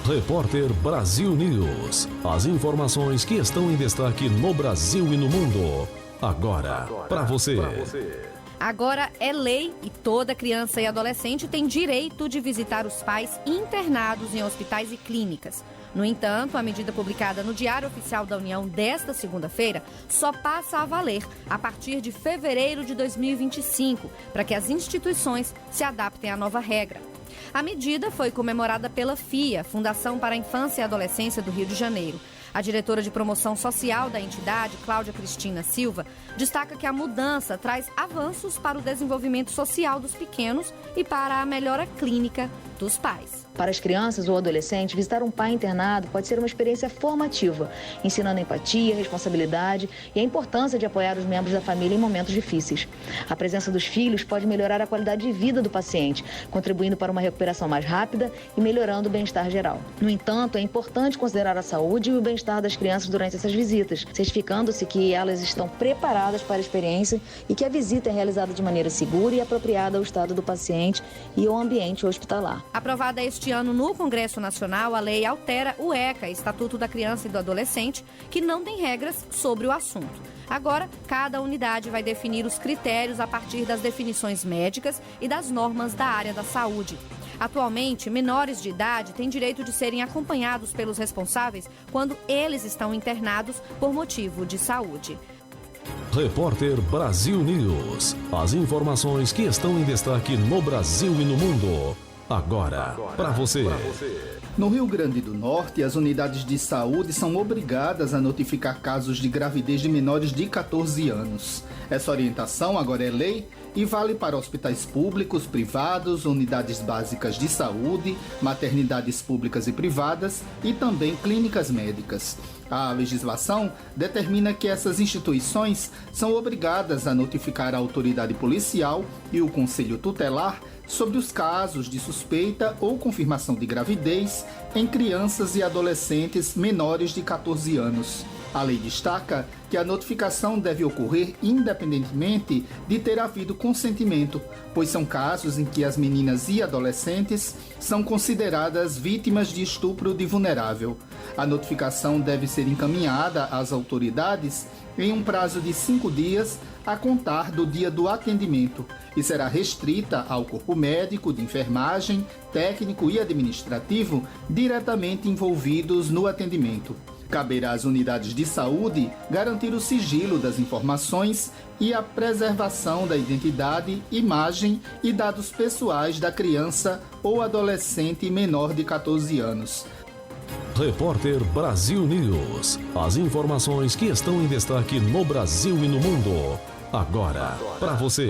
Repórter Brasil News. As informações que estão em destaque no Brasil e no mundo. Agora, para você. Agora é lei e toda criança e adolescente tem direito de visitar os pais internados em hospitais e clínicas. No entanto, a medida publicada no Diário Oficial da União desta segunda-feira só passa a valer a partir de fevereiro de 2025, para que as instituições se adaptem à nova regra. A medida foi comemorada pela FIA, Fundação para a Infância e Adolescência do Rio de Janeiro. A diretora de promoção social da entidade, Cláudia Cristina Silva, destaca que a mudança traz avanços para o desenvolvimento social dos pequenos e para a melhora clínica dos pais. Para as crianças ou adolescentes, visitar um pai internado pode ser uma experiência formativa, ensinando empatia, responsabilidade e a importância de apoiar os membros da família em momentos difíceis. A presença dos filhos pode melhorar a qualidade de vida do paciente, contribuindo para uma recuperação mais rápida e melhorando o bem-estar geral. No entanto, é importante considerar a saúde e o bem-estar das crianças durante essas visitas, certificando-se que elas estão preparadas para a experiência e que a visita é realizada de maneira segura e apropriada ao estado do paciente e ao ambiente hospitalar. Aprovada este ano no Congresso Nacional, a lei altera o ECA, Estatuto da Criança e do Adolescente, que não tem regras sobre o assunto. Agora, cada unidade vai definir os critérios a partir das definições médicas e das normas da área da saúde. Atualmente, menores de idade têm direito de serem acompanhados pelos responsáveis quando eles estão internados por motivo de saúde. Repórter Brasil News. As informações que estão em destaque no Brasil e no mundo. Agora, para você. No Rio Grande do Norte, as unidades de saúde são obrigadas a notificar casos de gravidez de menores de 14 anos. Essa orientação agora é lei e vale para hospitais públicos, privados, unidades básicas de saúde, maternidades públicas e privadas e também clínicas médicas. A legislação determina que essas instituições são obrigadas a notificar a autoridade policial e o conselho tutelar sobre os casos de suspeita ou confirmação de gravidez em crianças e adolescentes menores de 14 anos. A lei destaca que a notificação deve ocorrer independentemente de ter havido consentimento, pois são casos em que as meninas e adolescentes são consideradas vítimas de estupro de vulnerável. A notificação deve ser encaminhada às autoridades em um prazo de 5 dias a contar do dia do atendimento e será restrita ao corpo médico, de enfermagem, técnico e administrativo diretamente envolvidos no atendimento. Caberá às unidades de saúde garantir o sigilo das informações e a preservação da identidade, imagem e dados pessoais da criança ou adolescente menor de 14 anos. Repórter Brasil News. As informações que estão em destaque no Brasil e no mundo. Agora, para você.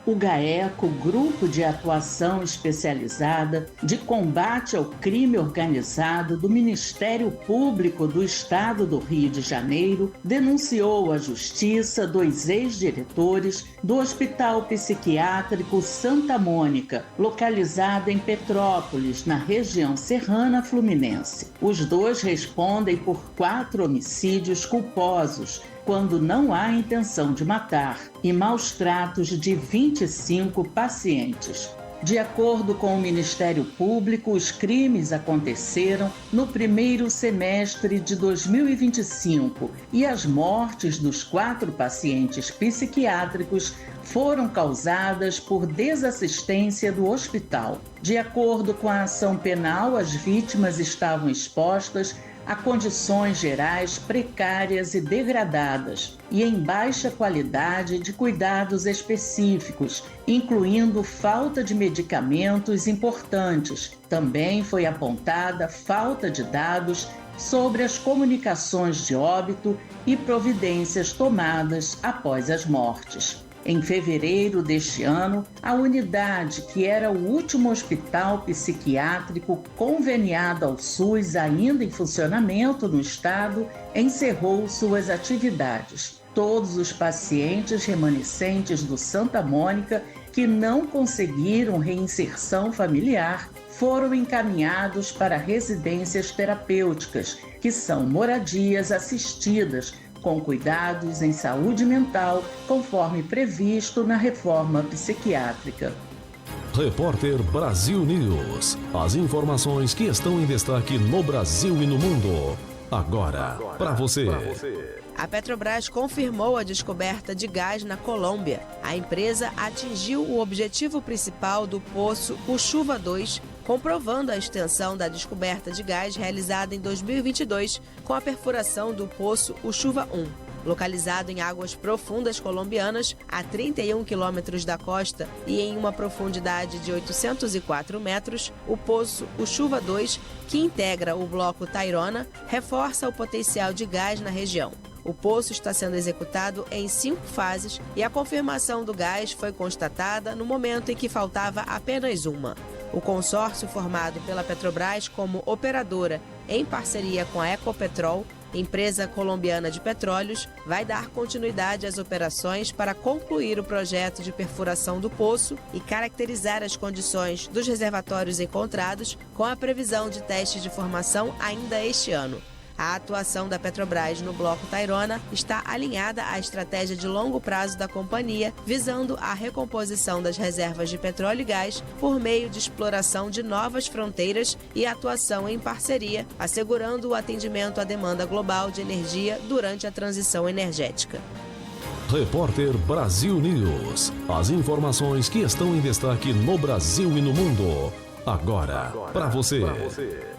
O GAECO, Grupo de Atuação Especializada de Combate ao Crime Organizado do Ministério Público do Estado do Rio de Janeiro, denunciou à Justiça 2 ex-diretores do Hospital Psiquiátrico Santa Mônica, localizado em Petrópolis, na região serrana fluminense. Os 2 respondem por 4 homicídios culposos, quando não há intenção de matar, e maus tratos de 25 pacientes. De acordo com o Ministério Público, os crimes aconteceram no primeiro semestre de 2025 e as mortes dos 4 pacientes psiquiátricos foram causadas por desassistência do hospital. De acordo com a ação penal, as vítimas estavam expostas a condições gerais precárias e degradadas e em baixa qualidade de cuidados específicos, incluindo falta de medicamentos importantes. Também foi apontada falta de dados sobre as comunicações de óbito e providências tomadas após as mortes. Em fevereiro deste ano, a unidade, que era o último hospital psiquiátrico conveniado ao SUS ainda em funcionamento no estado, encerrou suas atividades. Todos os pacientes remanescentes do Santa Mônica que não conseguiram reinserção familiar foram encaminhados para residências terapêuticas, que são moradias assistidas com cuidados em saúde mental, conforme previsto na reforma psiquiátrica. Repórter Brasil News. As informações que estão em destaque no Brasil e no mundo. Agora, para você. A Petrobras confirmou a descoberta de gás na Colômbia. A empresa atingiu o objetivo principal do poço Uchuva 2, comprovando a extensão da descoberta de gás realizada em 2022 com a perfuração do poço Uchuva 1. Localizado em águas profundas colombianas, a 31 quilômetros da costa e em uma profundidade de 804 metros, o poço Uchuva 2, que integra o bloco Tayrona, reforça o potencial de gás na região. O poço está sendo executado em 5 fases e a confirmação do gás foi constatada no momento em que faltava apenas uma. O consórcio formado pela Petrobras como operadora em parceria com a Ecopetrol, empresa colombiana de petróleos, vai dar continuidade às operações para concluir o projeto de perfuração do poço e caracterizar as condições dos reservatórios encontrados, com a previsão de teste de formação ainda este ano. A atuação da Petrobras no bloco Tayrona está alinhada à estratégia de longo prazo da companhia, visando a recomposição das reservas de petróleo e gás por meio de exploração de novas fronteiras e atuação em parceria, assegurando o atendimento à demanda global de energia durante a transição energética. Repórter Brasil News. As informações que estão em destaque no Brasil e no mundo. Agora, para você.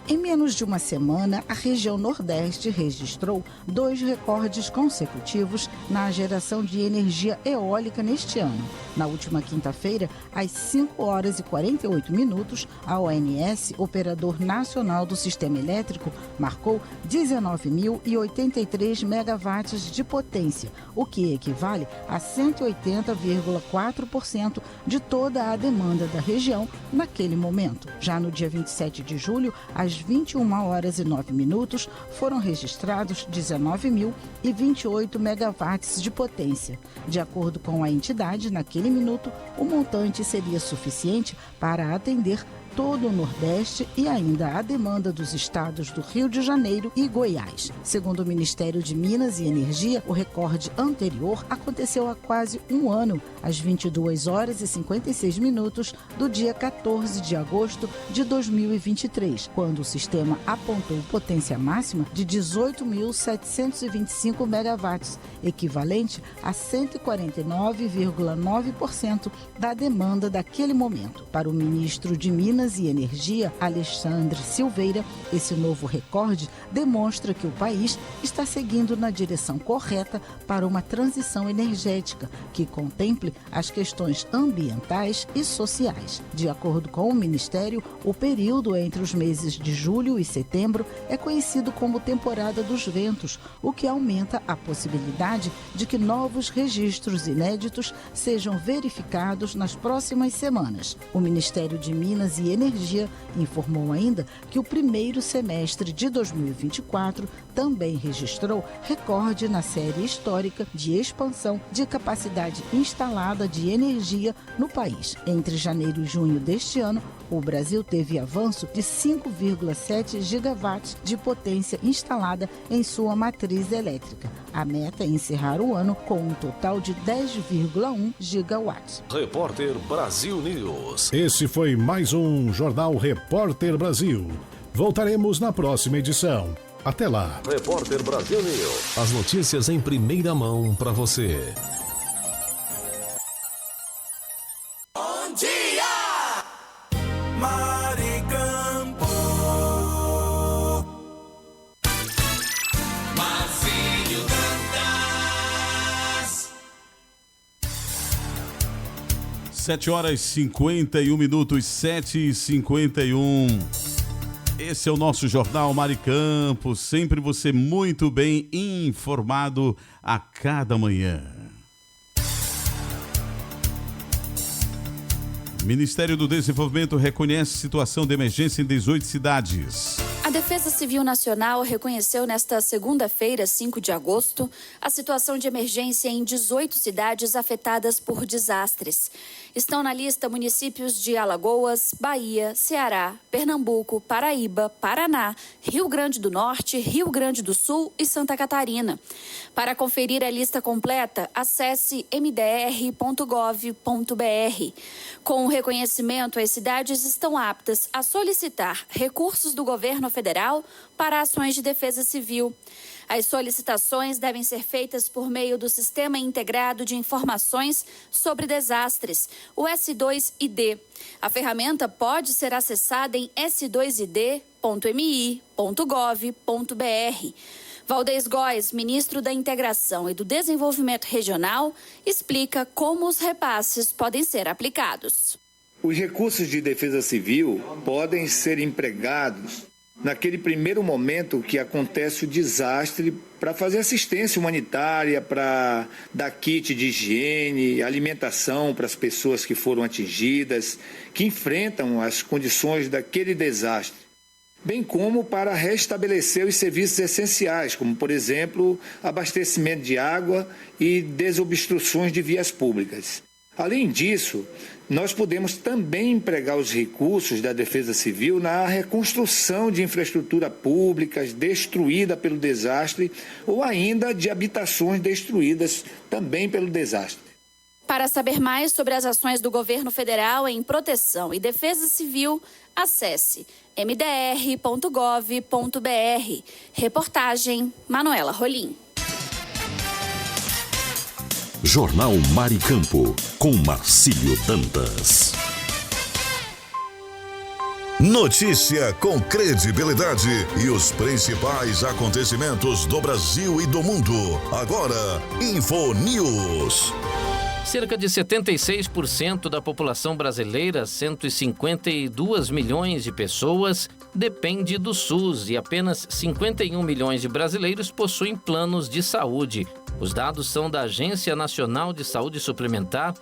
Em menos de uma semana, a região Nordeste registrou 2 recordes consecutivos na geração de energia eólica neste ano. Na última quinta-feira, às 5 horas e 48 minutos, a ONS, Operador Nacional do Sistema Elétrico, marcou 19.083 megawatts de potência, o que equivale a 180,4% de toda a demanda da região naquele momento. Já no dia 27 de julho, às 21 horas e 9 minutos, foram registrados 19.028 megawatts de potência. De acordo com a entidade, naquele minuto, o montante seria suficiente para atender todo o Nordeste e ainda a demanda dos estados do Rio de Janeiro e Goiás. Segundo o Ministério de Minas e Energia, o recorde anterior aconteceu há quase um ano, às 22 horas e 56 minutos do dia 14 de agosto de 2023, quando o sistema apontou potência máxima de 18.725 megawatts, equivalente a 149,9% da demanda daquele momento. Para o ministro de Minas e Energia, Alexandre Silveira, esse novo recorde demonstra que o país está seguindo na direção correta para uma transição energética que contemple as questões ambientais e sociais. De acordo com o Ministério, o período entre os meses de julho e setembro é conhecido como temporada dos ventos, o que aumenta a possibilidade de que novos registros inéditos sejam verificados nas próximas semanas. O Ministério de Minas e Energia informou ainda que o primeiro semestre de 2024 também registrou recorde na série histórica de expansão de capacidade instalada de energia no país. Entre janeiro e junho deste ano, o Brasil teve avanço de 5,7 gigawatts de potência instalada em sua matriz elétrica. A meta é encerrar o ano com um total de 10,1 gigawatts. Repórter Brasil News. Esse foi mais um Jornal Repórter Brasil. Voltaremos na próxima edição. Até lá. Repórter Brasil News. As notícias em primeira mão para você. Bom dia, Maricampo. Marcílio Dantas. 7 horas e 51 minutos, 7h51. Esse é o nosso Jornal Maricampo, sempre você muito bem informado a cada manhã. Ministério do Desenvolvimento reconhece situação de emergência em 18 cidades. A Defesa Civil Nacional reconheceu nesta segunda-feira, 5 de agosto, a situação de emergência em 18 cidades afetadas por desastres. Estão na lista municípios de Alagoas, Bahia, Ceará, Pernambuco, Paraíba, Paraná, Rio Grande do Norte, Rio Grande do Sul e Santa Catarina. Para conferir a lista completa, acesse mdr.gov.br. Com o reconhecimento, as cidades estão aptas a solicitar recursos do governo federal para ações de defesa civil. As solicitações devem ser feitas por meio do Sistema Integrado de Informações sobre Desastres, o S2ID. A ferramenta pode ser acessada em s2id.mi.gov.br. Valdez Góes, ministro da Integração e do Desenvolvimento Regional, explica como os repasses podem ser aplicados. Os recursos de defesa civil podem ser empregados naquele primeiro momento que acontece o desastre para fazer assistência humanitária, para dar kit de higiene, alimentação para as pessoas que foram atingidas, que enfrentam as condições daquele desastre, bem como para restabelecer os serviços essenciais, como, por exemplo, abastecimento de água e desobstruções de vias públicas. Além disso, nós podemos também empregar os recursos da Defesa Civil na reconstrução de infraestrutura pública destruída pelo desastre ou ainda de habitações destruídas também pelo desastre. Para saber mais sobre as ações do governo federal em proteção e defesa civil, acesse mdr.gov.br. Reportagem Manuela Rolim. Jornal Maricampo, com Marcílio Dantas. Notícia com credibilidade e os principais acontecimentos do Brasil e do mundo. Agora, Infonews. Cerca de 76% da população brasileira, 152 milhões de pessoas, depende do SUS e apenas 51 milhões de brasileiros possuem planos de saúde. Os dados são da Agência Nacional de Saúde Suplementar,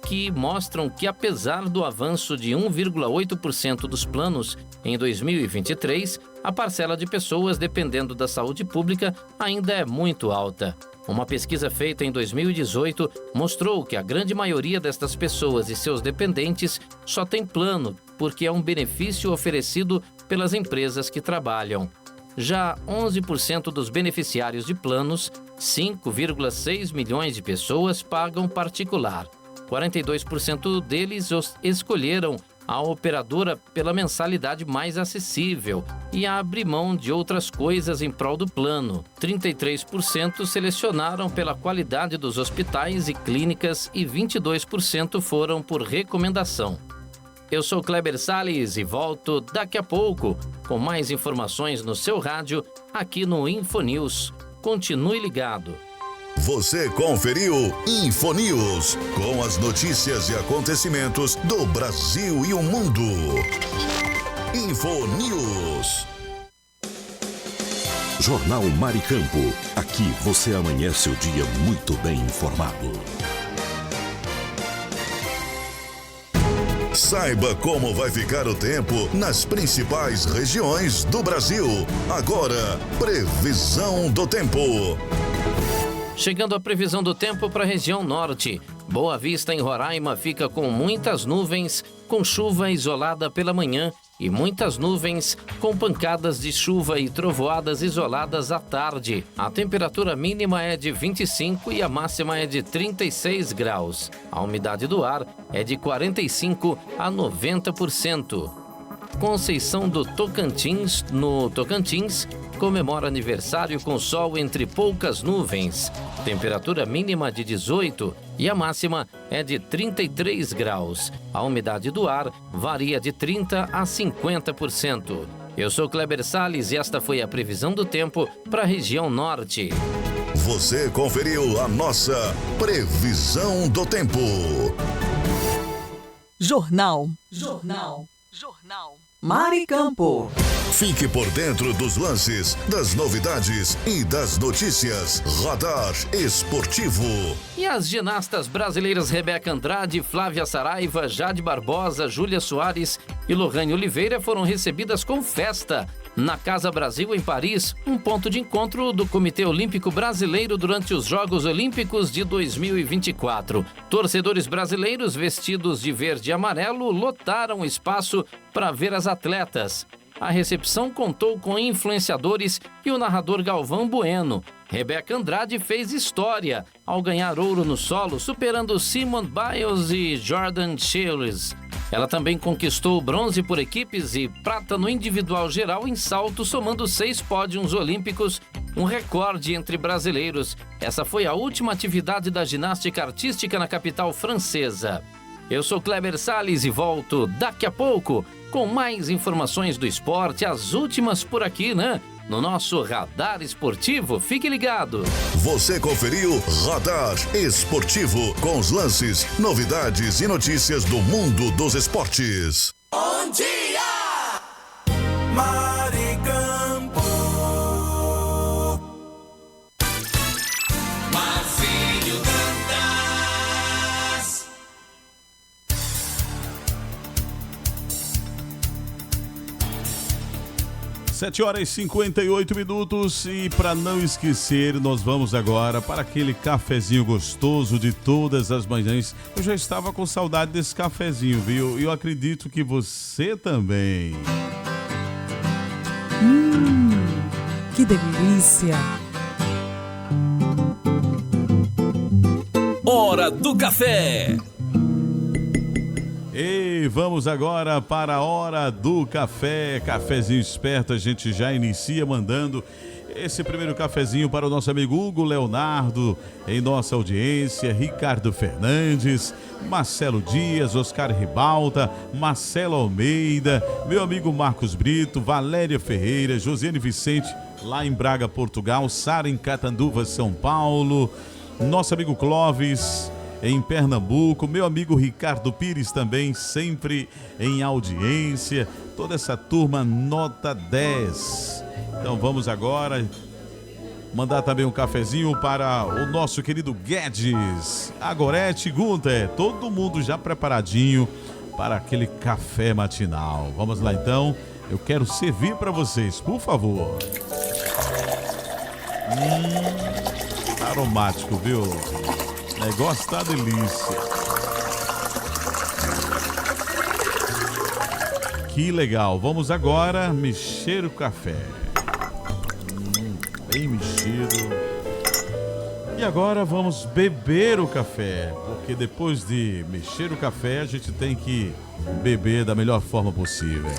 que mostram que, apesar do avanço de 1,8% dos planos em 2023, a parcela de pessoas dependendo da saúde pública ainda é muito alta. Uma pesquisa feita em 2018 mostrou que a grande maioria destas pessoas e seus dependentes só tem plano porque é um benefício oferecido pelas empresas que trabalham. Já 11% dos beneficiários de planos, 5,6 milhões de pessoas, pagam particular. 42% deles escolheram a operadora pela mensalidade mais acessível e abre mão de outras coisas em prol do plano. 33% selecionaram pela qualidade dos hospitais e clínicas e 22% foram por recomendação. Eu sou Kleber Salles e volto daqui a pouco com mais informações no seu rádio aqui no Infonews. Continue ligado. Você conferiu Infonews, com as notícias e acontecimentos do Brasil e o mundo. Infonews. Jornal Maricampo. Aqui você amanhece o dia muito bem informado. Saiba como vai ficar o tempo nas principais regiões do Brasil. Agora, previsão do tempo. Chegando a previsão do tempo para a região norte. Boa Vista, em Roraima, fica com muitas nuvens, com chuva isolada pela manhã e muitas nuvens, com pancadas de chuva e trovoadas isoladas à tarde. A temperatura mínima é de 25 e a máxima é de 36 graus. A umidade do ar é de 45 a 90%. Conceição do Tocantins, no Tocantins, comemora aniversário com sol entre poucas nuvens. Temperatura mínima de 18 e a máxima é de 33 graus. A umidade do ar varia de 30 a 50%. Eu sou Kleber Salles e esta foi a previsão do tempo para a região norte. Você conferiu a nossa previsão do tempo. Jornal Maricampo. Fique por dentro dos lances, das novidades e das notícias. Radar Esportivo. E as ginastas brasileiras Rebeca Andrade, Flávia Saraiva, Jade Barbosa, Júlia Soares e Lohane Oliveira foram recebidas com festa na Casa Brasil, em Paris, um ponto de encontro do Comitê Olímpico Brasileiro durante os Jogos Olímpicos de 2024. Torcedores brasileiros vestidos de verde e amarelo lotaram o espaço para ver as atletas. A recepção contou com influenciadores e o narrador Galvão Bueno. Rebeca Andrade fez história ao ganhar ouro no solo, superando Simone Biles e Jordan Chiles. Ela também conquistou bronze por equipes e prata no individual geral em salto, somando 6 pódios olímpicos, um recorde entre brasileiros. Essa foi a última atividade da ginástica artística na capital francesa. Eu sou Kleber Salles e volto daqui a pouco com mais informações do esporte, as últimas por aqui, né? No nosso Radar Esportivo. Fique ligado. Você conferiu Radar Esportivo, com os lances, novidades e notícias do mundo dos esportes. Bom dia, Maricampo. Marcílio Dantas. Sete horas e 58 minutos e para não esquecer, nós vamos agora para aquele cafezinho gostoso de todas as manhãs. Eu já estava com saudade desse cafezinho, viu? E eu acredito que você também. Que delícia! Hora do café. E vamos agora para a hora do café. Cafezinho esperto, a gente já inicia mandando Esse primeiro cafezinho para o nosso amigo Hugo Leonardo, em nossa audiência, Ricardo Fernandes, Marcelo Dias, Oscar Ribalta, Marcelo Almeida, meu amigo Marcos Brito, Valéria Ferreira, Josiane Vicente, lá em Braga, Portugal, Sara em Catanduva, São Paulo, nosso amigo Clóvis, em Pernambuco, meu amigo Ricardo Pires também, sempre em audiência, toda essa turma nota 10. Então vamos agora mandar também um cafezinho para o nosso querido Guedes, a Gorete, Gunter, todo mundo já preparadinho para aquele café matinal. Vamos lá então, eu quero servir para vocês, por favor. Aromático, viu? O negócio tá delícia. Que legal, vamos agora mexer o café. Bem mexido. E agora vamos beber o café, porque depois de mexer o café, a gente tem que beber da melhor forma possível.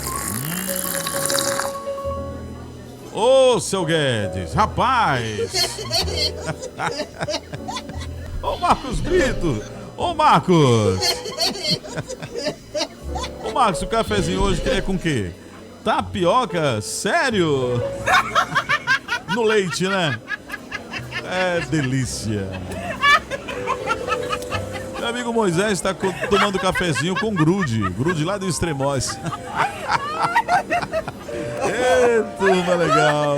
Ô, seu Guedes, rapaz! Ô, Marcos Brito! Ô, Marcos! Ô, Marcos, o cafezinho hoje é com o quê? Tapioca? Sério? No leite, né? É delícia. Meu amigo Moisés está tomando cafezinho com grude lá do Extremóis. Turma legal.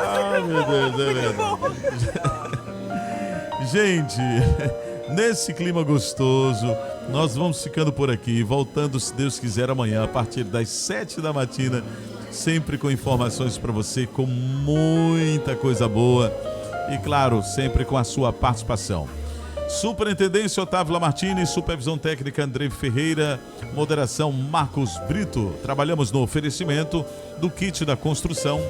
Ai, meu Deus, é verdade. Gente, nesse clima gostoso, nós vamos ficando por aqui, voltando, se Deus quiser, amanhã, a partir das 7 da matina, sempre com informações para você, com muita coisa boa e, claro, sempre com a sua participação. Superintendência Otávio Lamartine, supervisão técnica André Ferreira, moderação Marcos Brito. Trabalhamos no oferecimento do kit da construção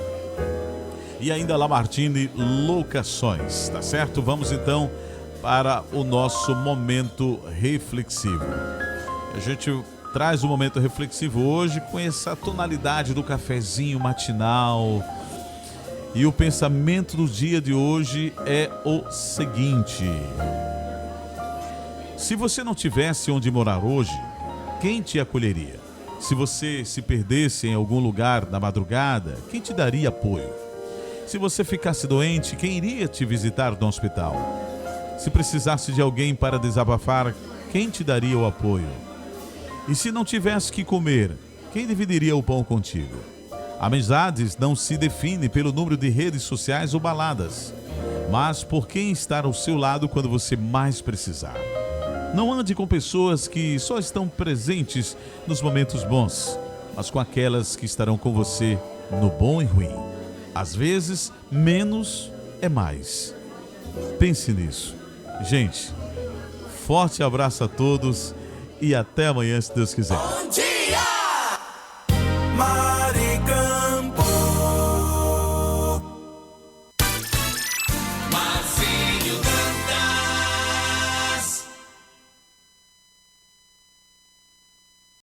e ainda Lamartine Locações, tá certo? Vamos então para o nosso momento reflexivo. A gente traz o momento reflexivo hoje com essa tonalidade do cafezinho matinal. E o pensamento do dia de hoje é o seguinte: se você não tivesse onde morar hoje, quem te acolheria? Se você se perdesse em algum lugar na madrugada, quem te daria apoio? Se você ficasse doente, quem iria te visitar no hospital? Se precisasse de alguém para desabafar, quem te daria o apoio? E se não tivesse que comer, quem dividiria o pão contigo? Amizades não se definem pelo número de redes sociais ou baladas, mas por quem estar ao seu lado quando você mais precisar. Não ande com pessoas que só estão presentes nos momentos bons, mas com aquelas que estarão com você no bom e ruim. Às vezes, menos é mais. Pense nisso. Gente, forte abraço a todos e até amanhã, se Deus quiser.